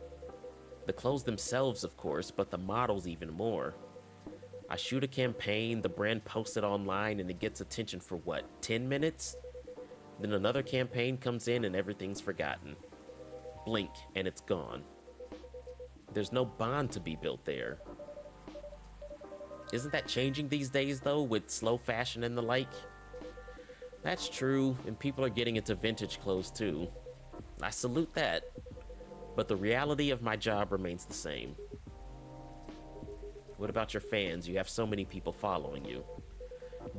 The clothes themselves, of course, but the models even more. I shoot a campaign, the brand posts it online, and it gets attention for what, 10 minutes? Then another campaign comes in and everything's forgotten. Blink, and it's gone. There's no bond to be built there. Isn't that changing these days, though, with slow fashion and the like? That's true, and people are getting into vintage clothes, too. I salute that. But the reality of my job remains the same. What about your fans? You have so many people following you.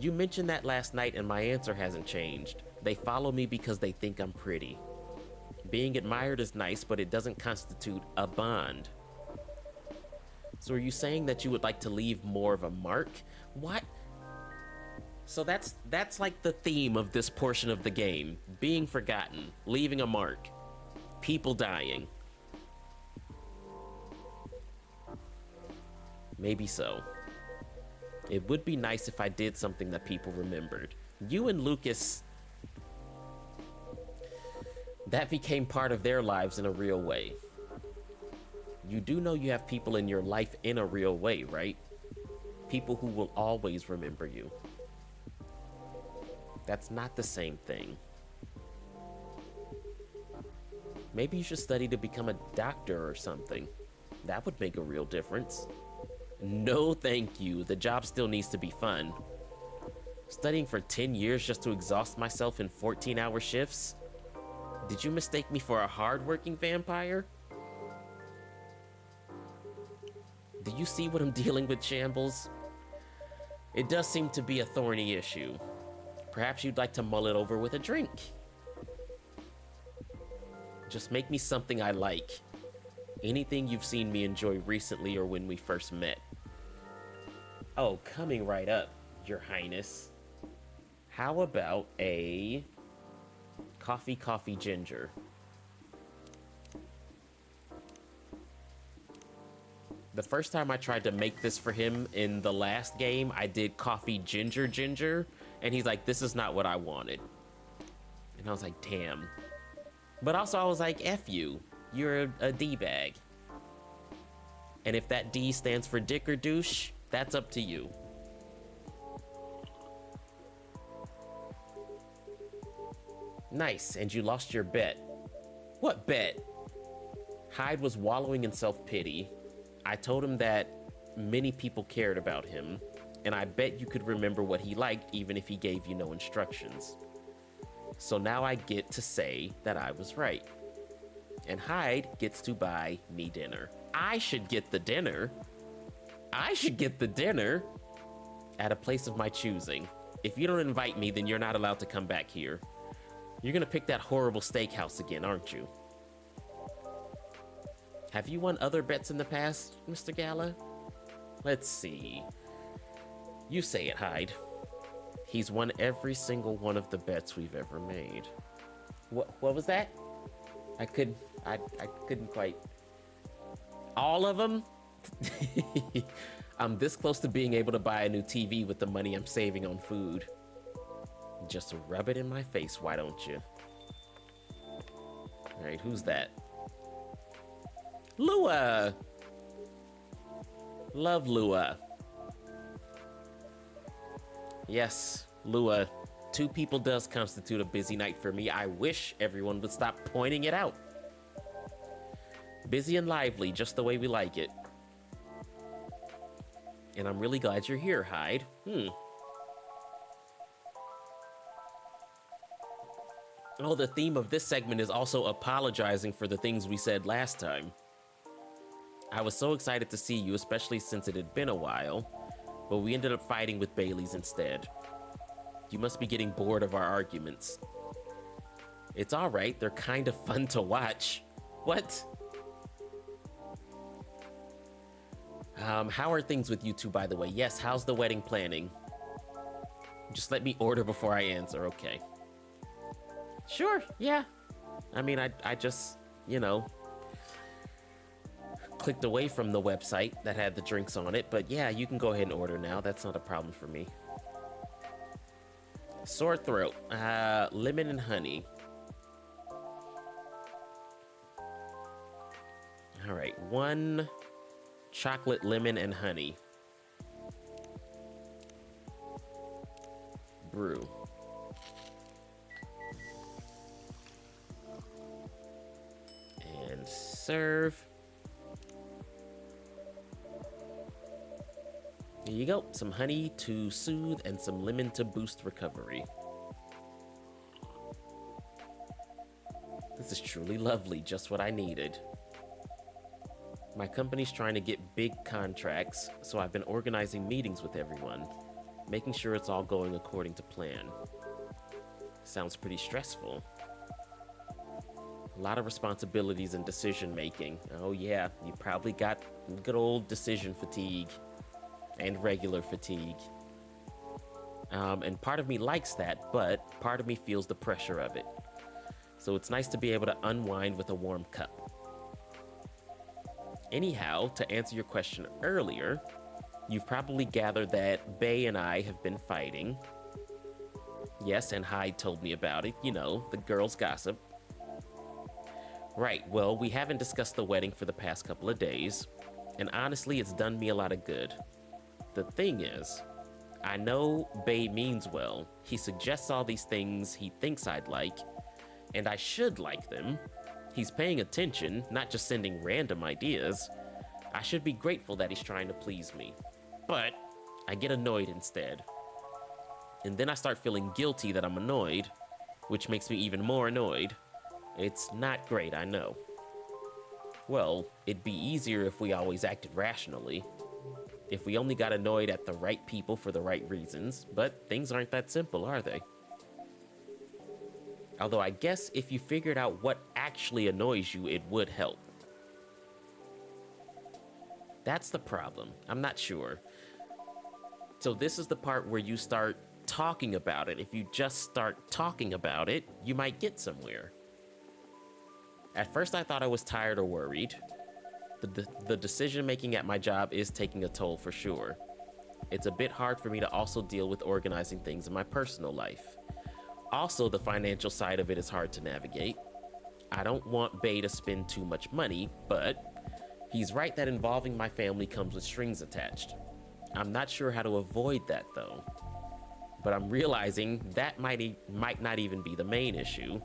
You mentioned that last night, and my answer hasn't changed. They follow me because they think I'm pretty. Being admired is nice, but it doesn't constitute a bond. So are you saying that you would like to leave more of a mark? What? So that's like the theme of this portion of the game. Being forgotten, leaving a mark, people dying. Maybe so. It would be nice if I did something that people remembered. You and Lucas, that became part of their lives in a real way. You do know you have people in your life in a real way, right? People who will always remember you. That's not the same thing. Maybe you should study to become a doctor or something. That would make a real difference. No, thank you. The job still needs to be fun. Studying for 10 years just to exhaust myself in 14-hour shifts? Did you mistake me for a hard-working vampire? Do you see what I'm dealing with, Shambles? It does seem to be a thorny issue. Perhaps you'd like to mull it over with a drink. Just make me something I like. Anything you've seen me enjoy recently or when we first met. Oh, coming right up, Your Highness. How about a coffee ginger? The first time I tried to make this for him in the last game, I did coffee ginger, and he's like, this is not what I wanted. And I was like, damn. But also I was like, F you. You're a D-bag. And if that D stands for dick or douche, that's up to you. Nice, and you lost your bet. What bet? Hyde was wallowing in self-pity. I told him that many people cared about him, and I bet you could remember what he liked even if he gave you no instructions. So now I get to say that I was right. And Hyde gets to buy me dinner. I should get the dinner. I should get the dinner at a place of my choosing. If you don't invite me, then you're not allowed to come back here. You're gonna pick that horrible steakhouse again, aren't you? Have you won other bets in the past, Mr. Gala? Let's see. You say it, Hyde. He's won every single one of the bets we've ever made. What was that? I couldn't quite. All of them? I'm this close to being able to buy a new TV with the money I'm saving on food. Just rub it in my face, why don't you? All right, who's that? Lua! Love Lua. Yes, Lua. 2 people does constitute a busy night for me. I wish everyone would stop pointing it out. Busy and lively, just the way we like it. And I'm really glad you're here, Hyde. Oh, the theme of this segment is also apologizing for the things we said last time. I was so excited to see you, especially since it had been a while, but we ended up fighting with Bailey's instead. You must be getting bored of our arguments. It's all right, they're kind of fun to watch. What? How are things with you two, by the way? Yes, how's the wedding planning? Just let me order before I answer, okay. Sure, yeah. I mean, I just, you know, clicked away from the website that had the drinks on it, but yeah, you can go ahead and order now. That's not a problem for me. Sore throat, lemon and honey. All right, 1 chocolate, lemon, and honey. Brew. And serve. There you go. Some honey to soothe and some lemon to boost recovery. This is truly lovely, just what I needed. My company's trying to get big contracts, so I've been organizing meetings with everyone, making sure it's all going according to plan. Sounds pretty stressful. A lot of responsibilities and decision making. Oh yeah, you probably got good old decision fatigue and regular fatigue. And part of me likes that, but part of me feels the pressure of it. So it's nice to be able to unwind with a warm cup. Anyhow, to answer your question earlier, you've probably gathered that Bae and I have been fighting. Yes, and Hyde told me about it. You know, the girls' gossip. Right, well, we haven't discussed the wedding for the past couple of days, and honestly, it's done me a lot of good. The thing is, I know Bae means well. He suggests all these things he thinks I'd like, and I should like them. He's paying attention, not just sending random ideas. I should be grateful that he's trying to please me. But I get annoyed instead. And then I start feeling guilty that I'm annoyed, which makes me even more annoyed. It's not great, I know. Well, it'd be easier if we always acted rationally. If we only got annoyed at the right people for the right reasons, but things aren't that simple, are they? Although I guess if you figured out what actually annoys you, it would help. That's the problem. I'm not sure. So this is the part where you start talking about it. If you just start talking about it, you might get somewhere. At first I thought I was tired or worried. The decision making at my job is taking a toll for sure. It's a bit hard for me to also deal with organizing things in my personal life. Also, the financial side of it is hard to navigate. I don't want Bae to spend too much money, but he's right that involving my family comes with strings attached. I'm not sure how to avoid that though. But I'm realizing that might not even be the main issue.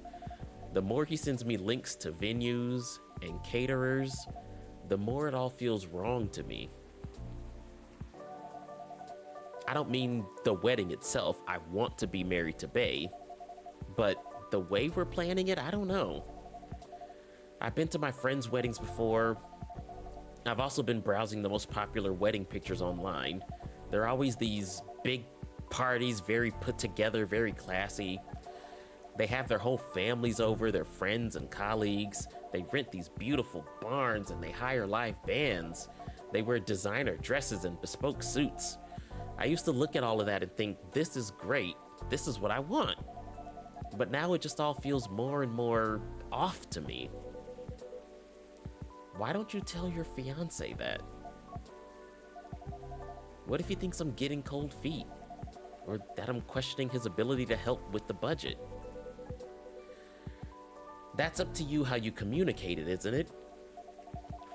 The more he sends me links to venues and caterers, the more it all feels wrong to me. I don't mean the wedding itself. I want to be married to Bae. But the way we're planning it, I don't know. I've been to my friends' weddings before. I've also been browsing the most popular wedding pictures online. There are always these big parties, very put together, very classy. They have their whole families over, their friends and colleagues. They rent these beautiful barns and they hire live bands. They wear designer dresses and bespoke suits. I used to look at all of that and think, this is great. This is what I want. But now it just all feels more and more off to me. Why don't you tell your fiance that? What if he thinks I'm getting cold feet? Or that I'm questioning his ability to help with the budget? That's up to you how you communicate it, isn't it?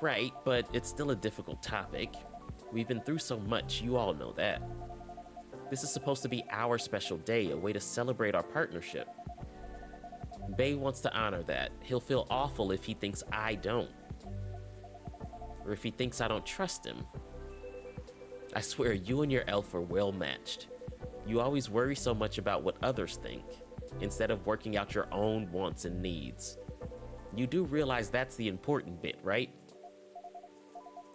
Right, but it's still a difficult topic. We've been through so much, you all know that. This is supposed to be our special day, a way to celebrate our partnership. Bae wants to honor that. He'll feel awful if he thinks I don't. Or if he thinks I don't trust him. I swear, you and your elf are well matched. You always worry so much about what others think, instead of working out your own wants and needs. You do realize that's the important bit, right?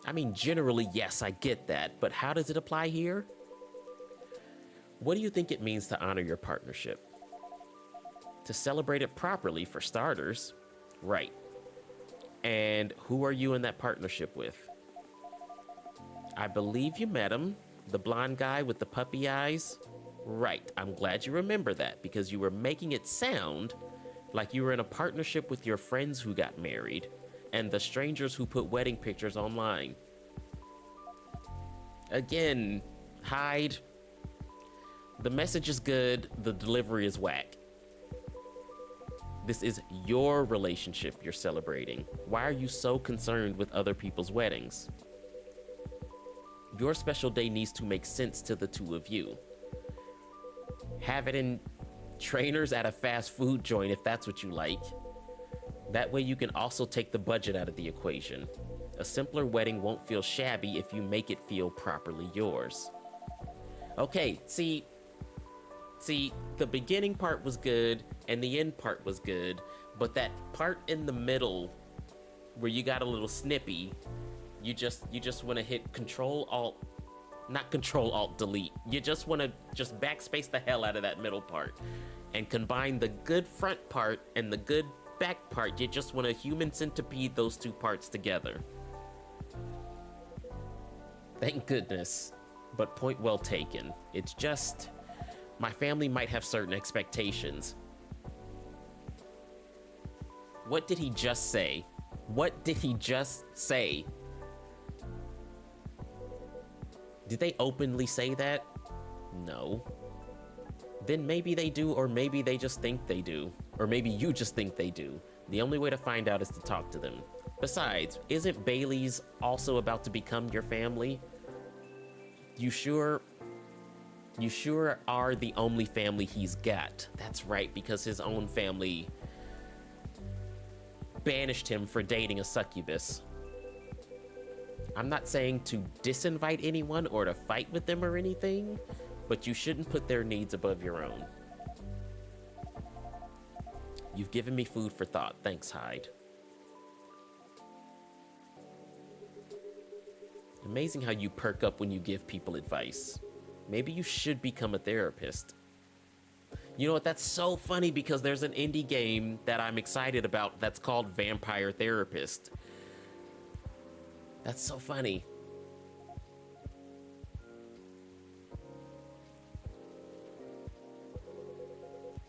I mean, generally, yes, I get that, but how does it apply here? What do you think it means to honor your partnership? To celebrate it properly, for starters. Right. And who are you in that partnership with? I believe you met him, the blonde guy with the puppy eyes. Right, I'm glad you remember that, because you were making it sound like you were in a partnership with your friends who got married and the strangers who put wedding pictures online. Again, Hyde, the message is good, the delivery is whack. This is your relationship you're celebrating. Why are you so concerned with other people's weddings? Your special day needs to make sense to the two of you. Have it in trainers at a fast food joint if that's what you like. That way you can also take the budget out of the equation. A simpler wedding won't feel shabby if you make it feel properly yours. Okay, see, the beginning part was good and the end part was good, but that part in the middle where you got a little snippy, you just want to hit not Control Alt Delete. You just want to just backspace the hell out of that middle part and combine the good front part and the good back part. You just want to human centipede those two parts together. Thank goodness, but point well taken. It's just, my family might have certain expectations. What did he just say? What did he just say? Did they openly say that? No. Then maybe they do, or maybe they just think they do. Or maybe you just think they do. The only way to find out is to talk to them. Besides, isn't Bailey's also about to become your family? You sure are the only family he's got. That's right, because his own family banished him for dating a succubus. I'm not saying to disinvite anyone or to fight with them or anything, but you shouldn't put their needs above your own. You've given me food for thought. Thanks, Hyde. Amazing how you perk up when you give people advice. Maybe you should become a therapist. You know what? That's so funny because there's an indie game that I'm excited about that's called Vampire Therapist. That's so funny.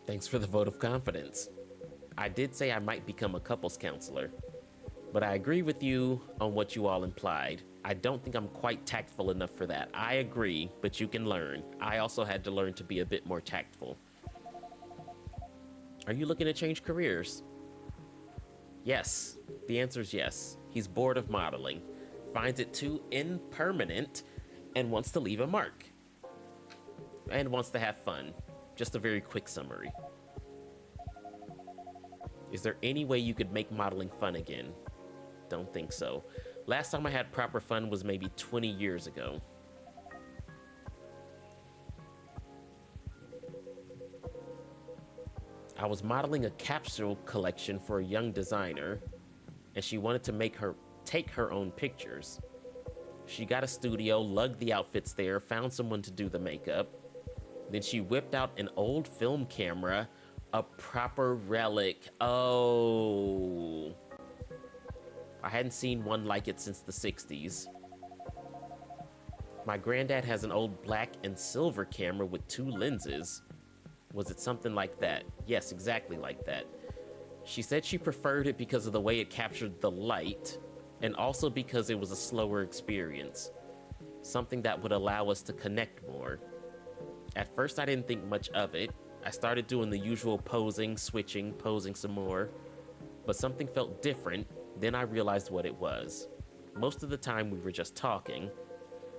Thanks for the vote of confidence. I did say I might become a couples counselor, but I agree with you on what you all implied. I don't think I'm quite tactful enough for that. I agree, but you can learn. I also had to learn to be a bit more tactful. Are you looking to change careers? Yes. The answer is yes. He's bored of modeling, finds it too impermanent, and wants to leave a mark. And wants to have fun. Just a very quick summary. Is there any way you could make modeling fun again? Don't think so. Last time I had proper fun was maybe 20 years ago. I was modeling a capsule collection for a young designer, and she wanted to take her own pictures. She got a studio, lugged the outfits there, found someone to do the makeup. Then she whipped out an old film camera, a proper relic. Oh. I hadn't seen one like it since the 60s. My granddad has an old black and silver camera with 2 lenses. Was it something like that? Yes, exactly like that. She said she preferred it because of the way it captured the light, and also because it was a slower experience. Something that would allow us to connect more. At first, I didn't think much of it. I started doing the usual posing, switching, posing some more. But something felt different. Then I realized what it was. Most of the time, we were just talking.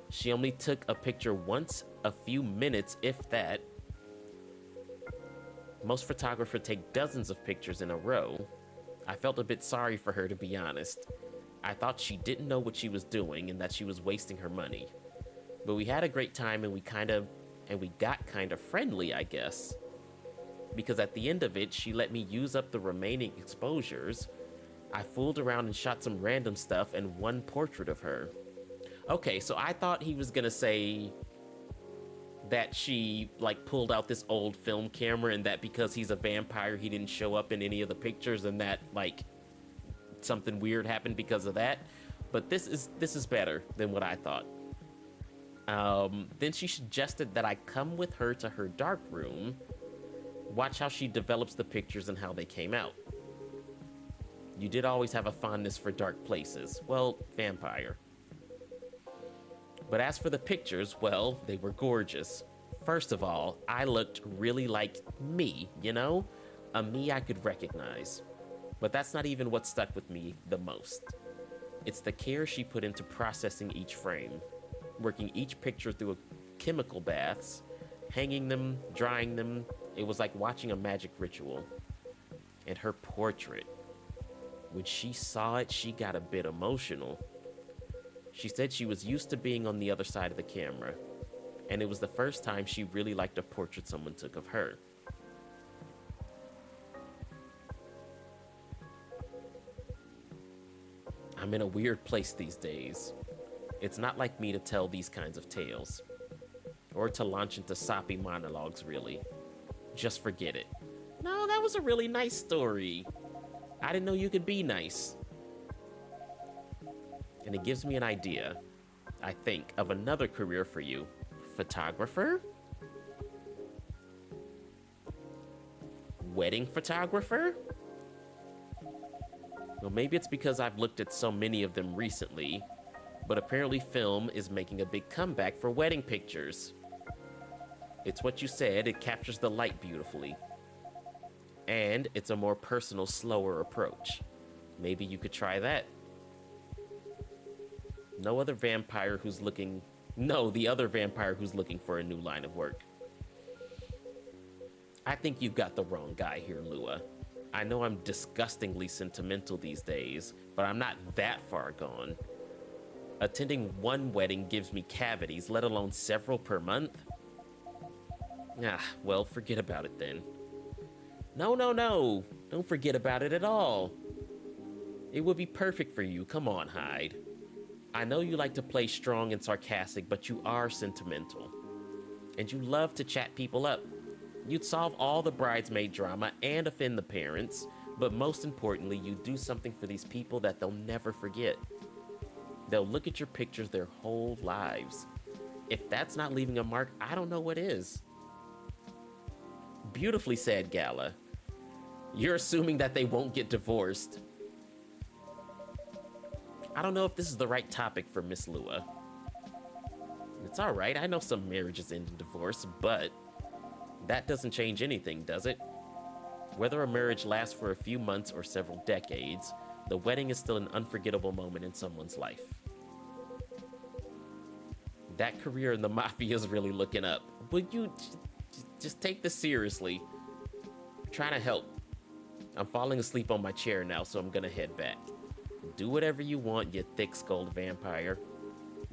She only took a picture once, a few minutes, if that. Most photographers take dozens of pictures in a row. I felt a bit sorry for her, to be honest. I thought she didn't know what she was doing and that she was wasting her money. But we had a great time, and we got kind of friendly, I guess. Because at the end of it, she let me use up the remaining exposures. I fooled around and shot some random stuff and one portrait of her. Okay, so I thought he was gonna say that she, like, pulled out this old film camera and that because he's a vampire, he didn't show up in any of the pictures and that, like, something weird happened because of that. But this is better than what I thought. Then she suggested that I come with her to her dark room, watch how she develops the pictures and how they came out. You did always have a fondness for dark places. Well, vampire. But as for the pictures, well, they were gorgeous. First of all, I looked really like me, you know? A me I could recognize. But that's not even what stuck with me the most. It's the care she put into processing each frame, working each picture through chemical baths, hanging them, drying them. It was like watching a magic ritual. And her portrait, when she saw it, she got a bit emotional. She said she was used to being on the other side of the camera, and it was the first time she really liked a portrait someone took of her. I'm in a weird place these days. It's not like me to tell these kinds of tales, or to launch into soppy monologues, really. Just forget it. No, that was a really nice story. I didn't know you could be nice. And it gives me an idea, I think, of another career for you. Photographer? Wedding photographer? Well, maybe it's because I've looked at so many of them recently, but apparently film is making a big comeback for wedding pictures. It's what you said, it captures the light beautifully. And it's a more personal, slower approach. Maybe you could try that. The other vampire who's looking for a new line of work. I think you've got the wrong guy here, Lua. I know I'm disgustingly sentimental these days, but I'm not that far gone. Attending one wedding gives me cavities, let alone several per month. Well, forget about it then. No. Don't forget about it at all. It would be perfect for you. Come on, Hyde. I know you like to play strong and sarcastic, but you are sentimental. And you love to chat people up. You'd solve all the bridesmaid drama and offend the parents, but most importantly, you do something for these people that they'll never forget. They'll look at your pictures their whole lives. If that's not leaving a mark, I don't know what is. Beautifully said, Gala. You're assuming that they won't get divorced. I don't know if this is the right topic for Miss Lua. It's all right. I know some marriages end in divorce, but that doesn't change anything, does it? Whether a marriage lasts for a few months or several decades, the wedding is still an unforgettable moment in someone's life. That career in the mafia is really looking up. Would you just take this seriously? I'm trying to help. I'm falling asleep on my chair now, so I'm gonna head back. Do whatever you want, you thick-skulled vampire.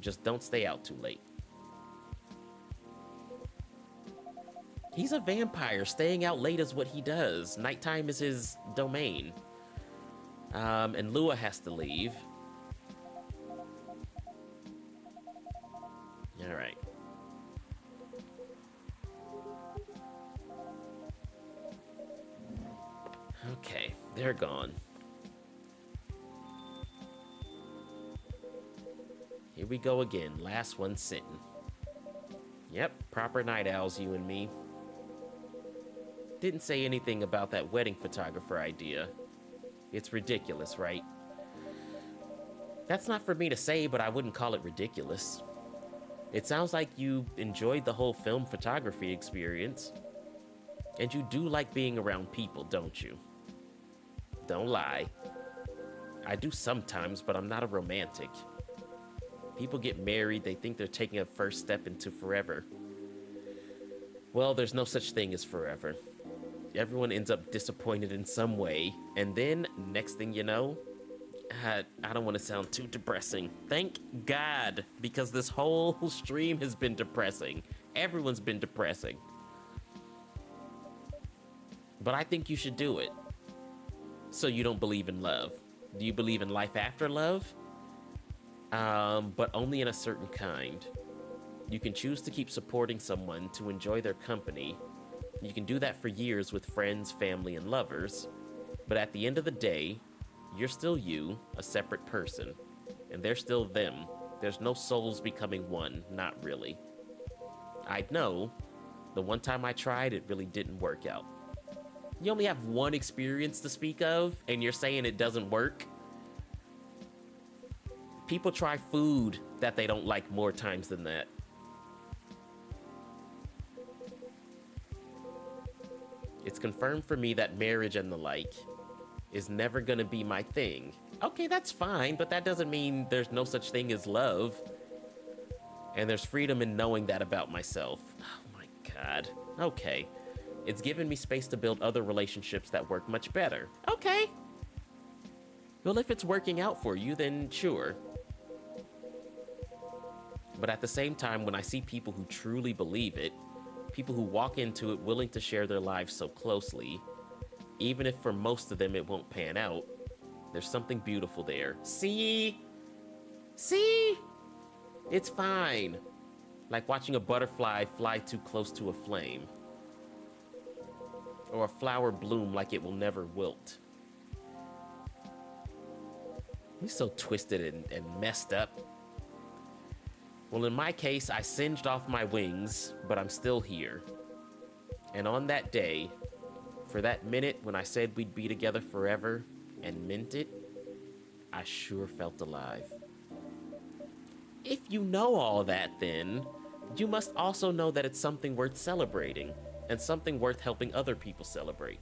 Just don't stay out too late. He's a vampire. Staying out late is what he does. Nighttime is his domain. And Lua has to leave. All right. Okay, they're gone. Here we go again. Last one sitting. Yep, proper night owls, you and me. Didn't say anything about that wedding photographer idea. It's ridiculous, right? That's not for me to say, but I wouldn't call it ridiculous. It sounds like you enjoyed the whole film photography experience. And you do like being around people, don't you? Don't lie. I do sometimes, but I'm not a romantic. People get married, they think they're taking a first step into forever. Well, there's no such thing as forever. Everyone ends up disappointed in some way, and then, next thing you know, I don't want to sound too depressing. Thank God, because this whole stream has been depressing. Everyone's been depressing. But I think you should do it. So you don't believe in love. Do you believe in life after love? But only in a certain kind. You can choose to keep supporting someone to enjoy their company. You can do that for years with friends, family, and lovers. But at the end of the day, you're still you, a separate person. And they're still them. There's no souls becoming one, not really. I know. The one time I tried, it really didn't work out. You only have one experience to speak of, and you're saying it doesn't work? People try food that they don't like more times than that. It's It's confirmed for me that marriage and the like is never gonna be my thing. Okay, that's fine, but that doesn't mean there's no such thing as love. And there's freedom in knowing that about myself. Oh my God. Okay. It's given me space to build other relationships that work much better. Okay. Well, if it's working out for you, then sure. But at the same time, when I see people who truly believe it, people who walk into it willing to share their lives so closely, even if for most of them it won't pan out, there's something beautiful there. See? See? It's fine. Like watching a butterfly fly too close to a flame. Or a flower bloom like it will never wilt. He's so twisted and messed up. Well, in my case, I singed off my wings, but I'm still here. And on that day, for that minute when I said we'd be together forever and meant it, I sure felt alive. If you know all that, then you must also know that it's something worth celebrating and something worth helping other people celebrate.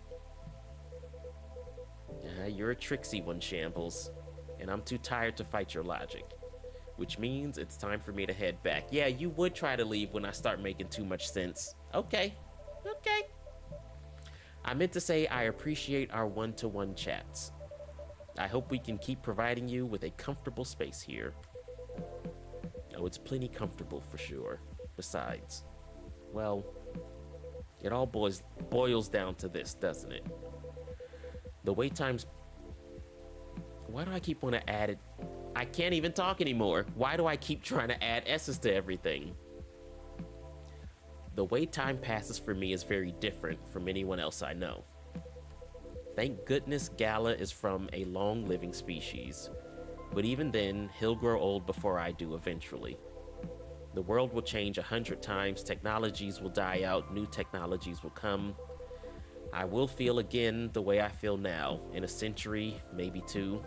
You're a tricksy one, Shambles, and I'm too tired to fight your logic. Which means it's time for me to head back. Yeah, you would try to leave when I start making too much sense. Okay. Okay. I meant to say I appreciate our one-to-one chats. I hope we can keep providing you with a comfortable space here. Oh, it's plenty comfortable for sure. Besides, well, it all boils down to this, doesn't it? The wait times... Why do I keep wanting to add it? I can't even talk anymore. Why do I keep trying to add S's to everything? The way time passes for me is very different from anyone else I know. Thank goodness Gala is from a long-living species. But even then, he'll grow old before I do eventually. The world will change 100 times, technologies will die out, new technologies will come. I will feel again the way I feel now, in a century, maybe two.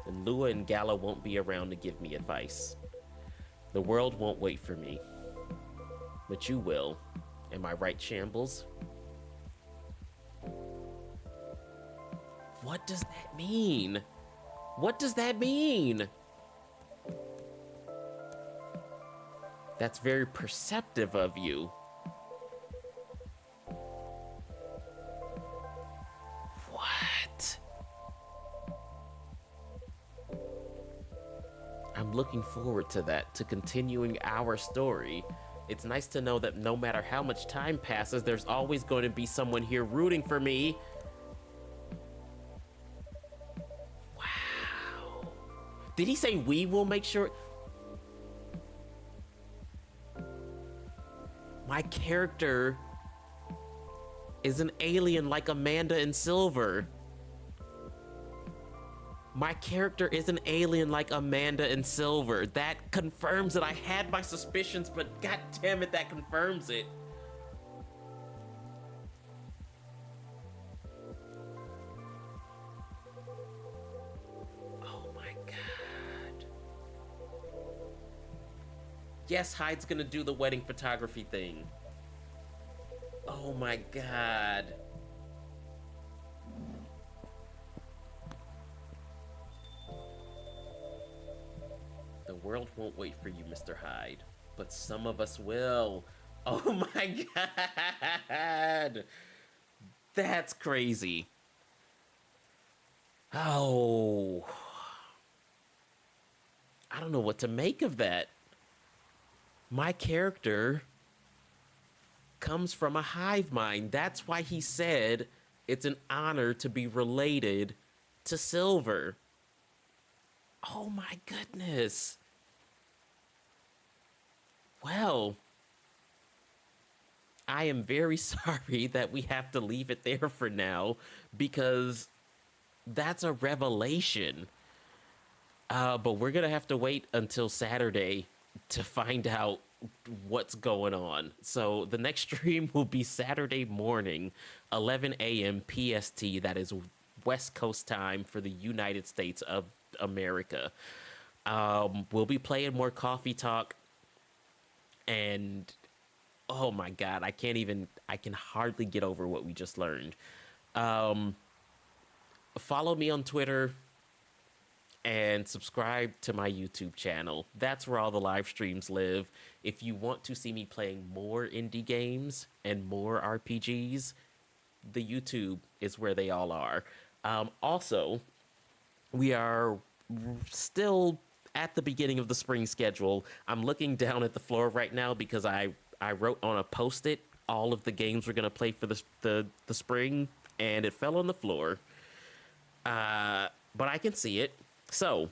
And Lua and Gala won't be around to give me advice. The world won't wait for me. But you will. Am I right, Shambles? What does that mean? What does that mean? That's very perceptive of you. What? I'm looking forward to that, to continuing our story. It's nice to know that no matter how much time passes, there's always going to be someone here rooting for me. Wow. Did he say we will make sure? My character is an alien like Amanda and Silver. My character is an alien like Amanda and Silver. That confirms it. I had my suspicions, but god damn it, that confirms it. Oh my god. Yes, Hyde's gonna do the wedding photography thing. Oh my god. The world won't wait for you, Mr. Hyde, but some of us will. Oh my god. That's crazy. Oh. I don't know what to make of that. My character comes from a hive mind. That's why he said it's an honor to be related to Silver. Oh my goodness. Well, I am very sorry that we have to leave it there for now, because that's a revelation. But we're gonna have to wait until Saturday to find out what's going on. So the next stream will be Saturday morning, 11 a.m. PST. That is West Coast time for the United States of America. We'll be playing more Coffee Talk, and Oh my God, I can hardly get over what we just learned. Um, Follow me on Twitter and subscribe to my YouTube channel. That's where all the live streams live. If you want to see me playing more indie games and more RPGs, the YouTube is where they all are. Also, we are still at the beginning of the spring schedule. I'm looking down at the floor right now because I wrote on a post-it all of the games we're gonna play for the spring, and it fell on the floor. But I can see it. So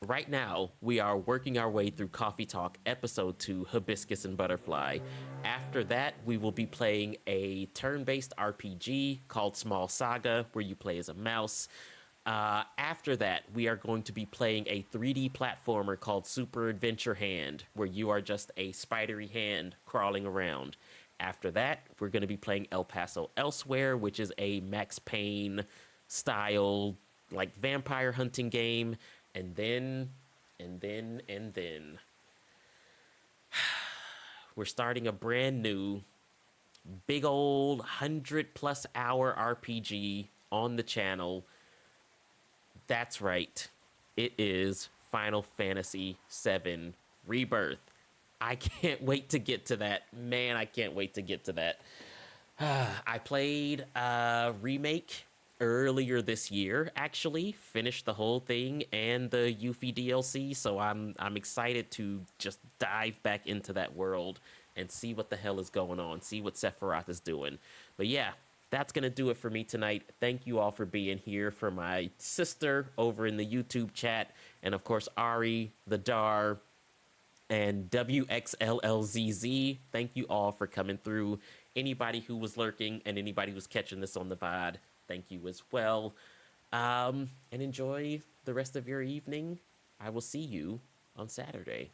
right now, we are working our way through Coffee Talk Episode 2, Hibiscus and Butterfly. After that, we will be playing a turn based RPG called Small Saga, where you play as a mouse. After that, we are going to be playing a 3D platformer called Super Adventure Hand, where you are just a spidery hand crawling around. After that, we're going to be playing El Paso Elsewhere, which is a Max Payne style, like vampire hunting game. And then we're starting a brand new big old 100+ hour RPG on the channel. That's right. It is Final Fantasy VII Rebirth. I can't wait to get to that. Man, I can't wait to get to that. I played a remake earlier this year, actually. Finished the whole thing and the Yuffie DLC, so I'm excited to just dive back into that world and see what the hell is going on, see what Sephiroth is doing. But yeah, that's going to do it for me tonight. Thank you all for being here. For my sister over in the YouTube chat, and of course, Ari, the Dar, and WXLLZZ, thank you all for coming through. Anybody who was lurking and anybody who's catching this on the VOD, thank you as well. And enjoy the rest of your evening. I will see you on Saturday.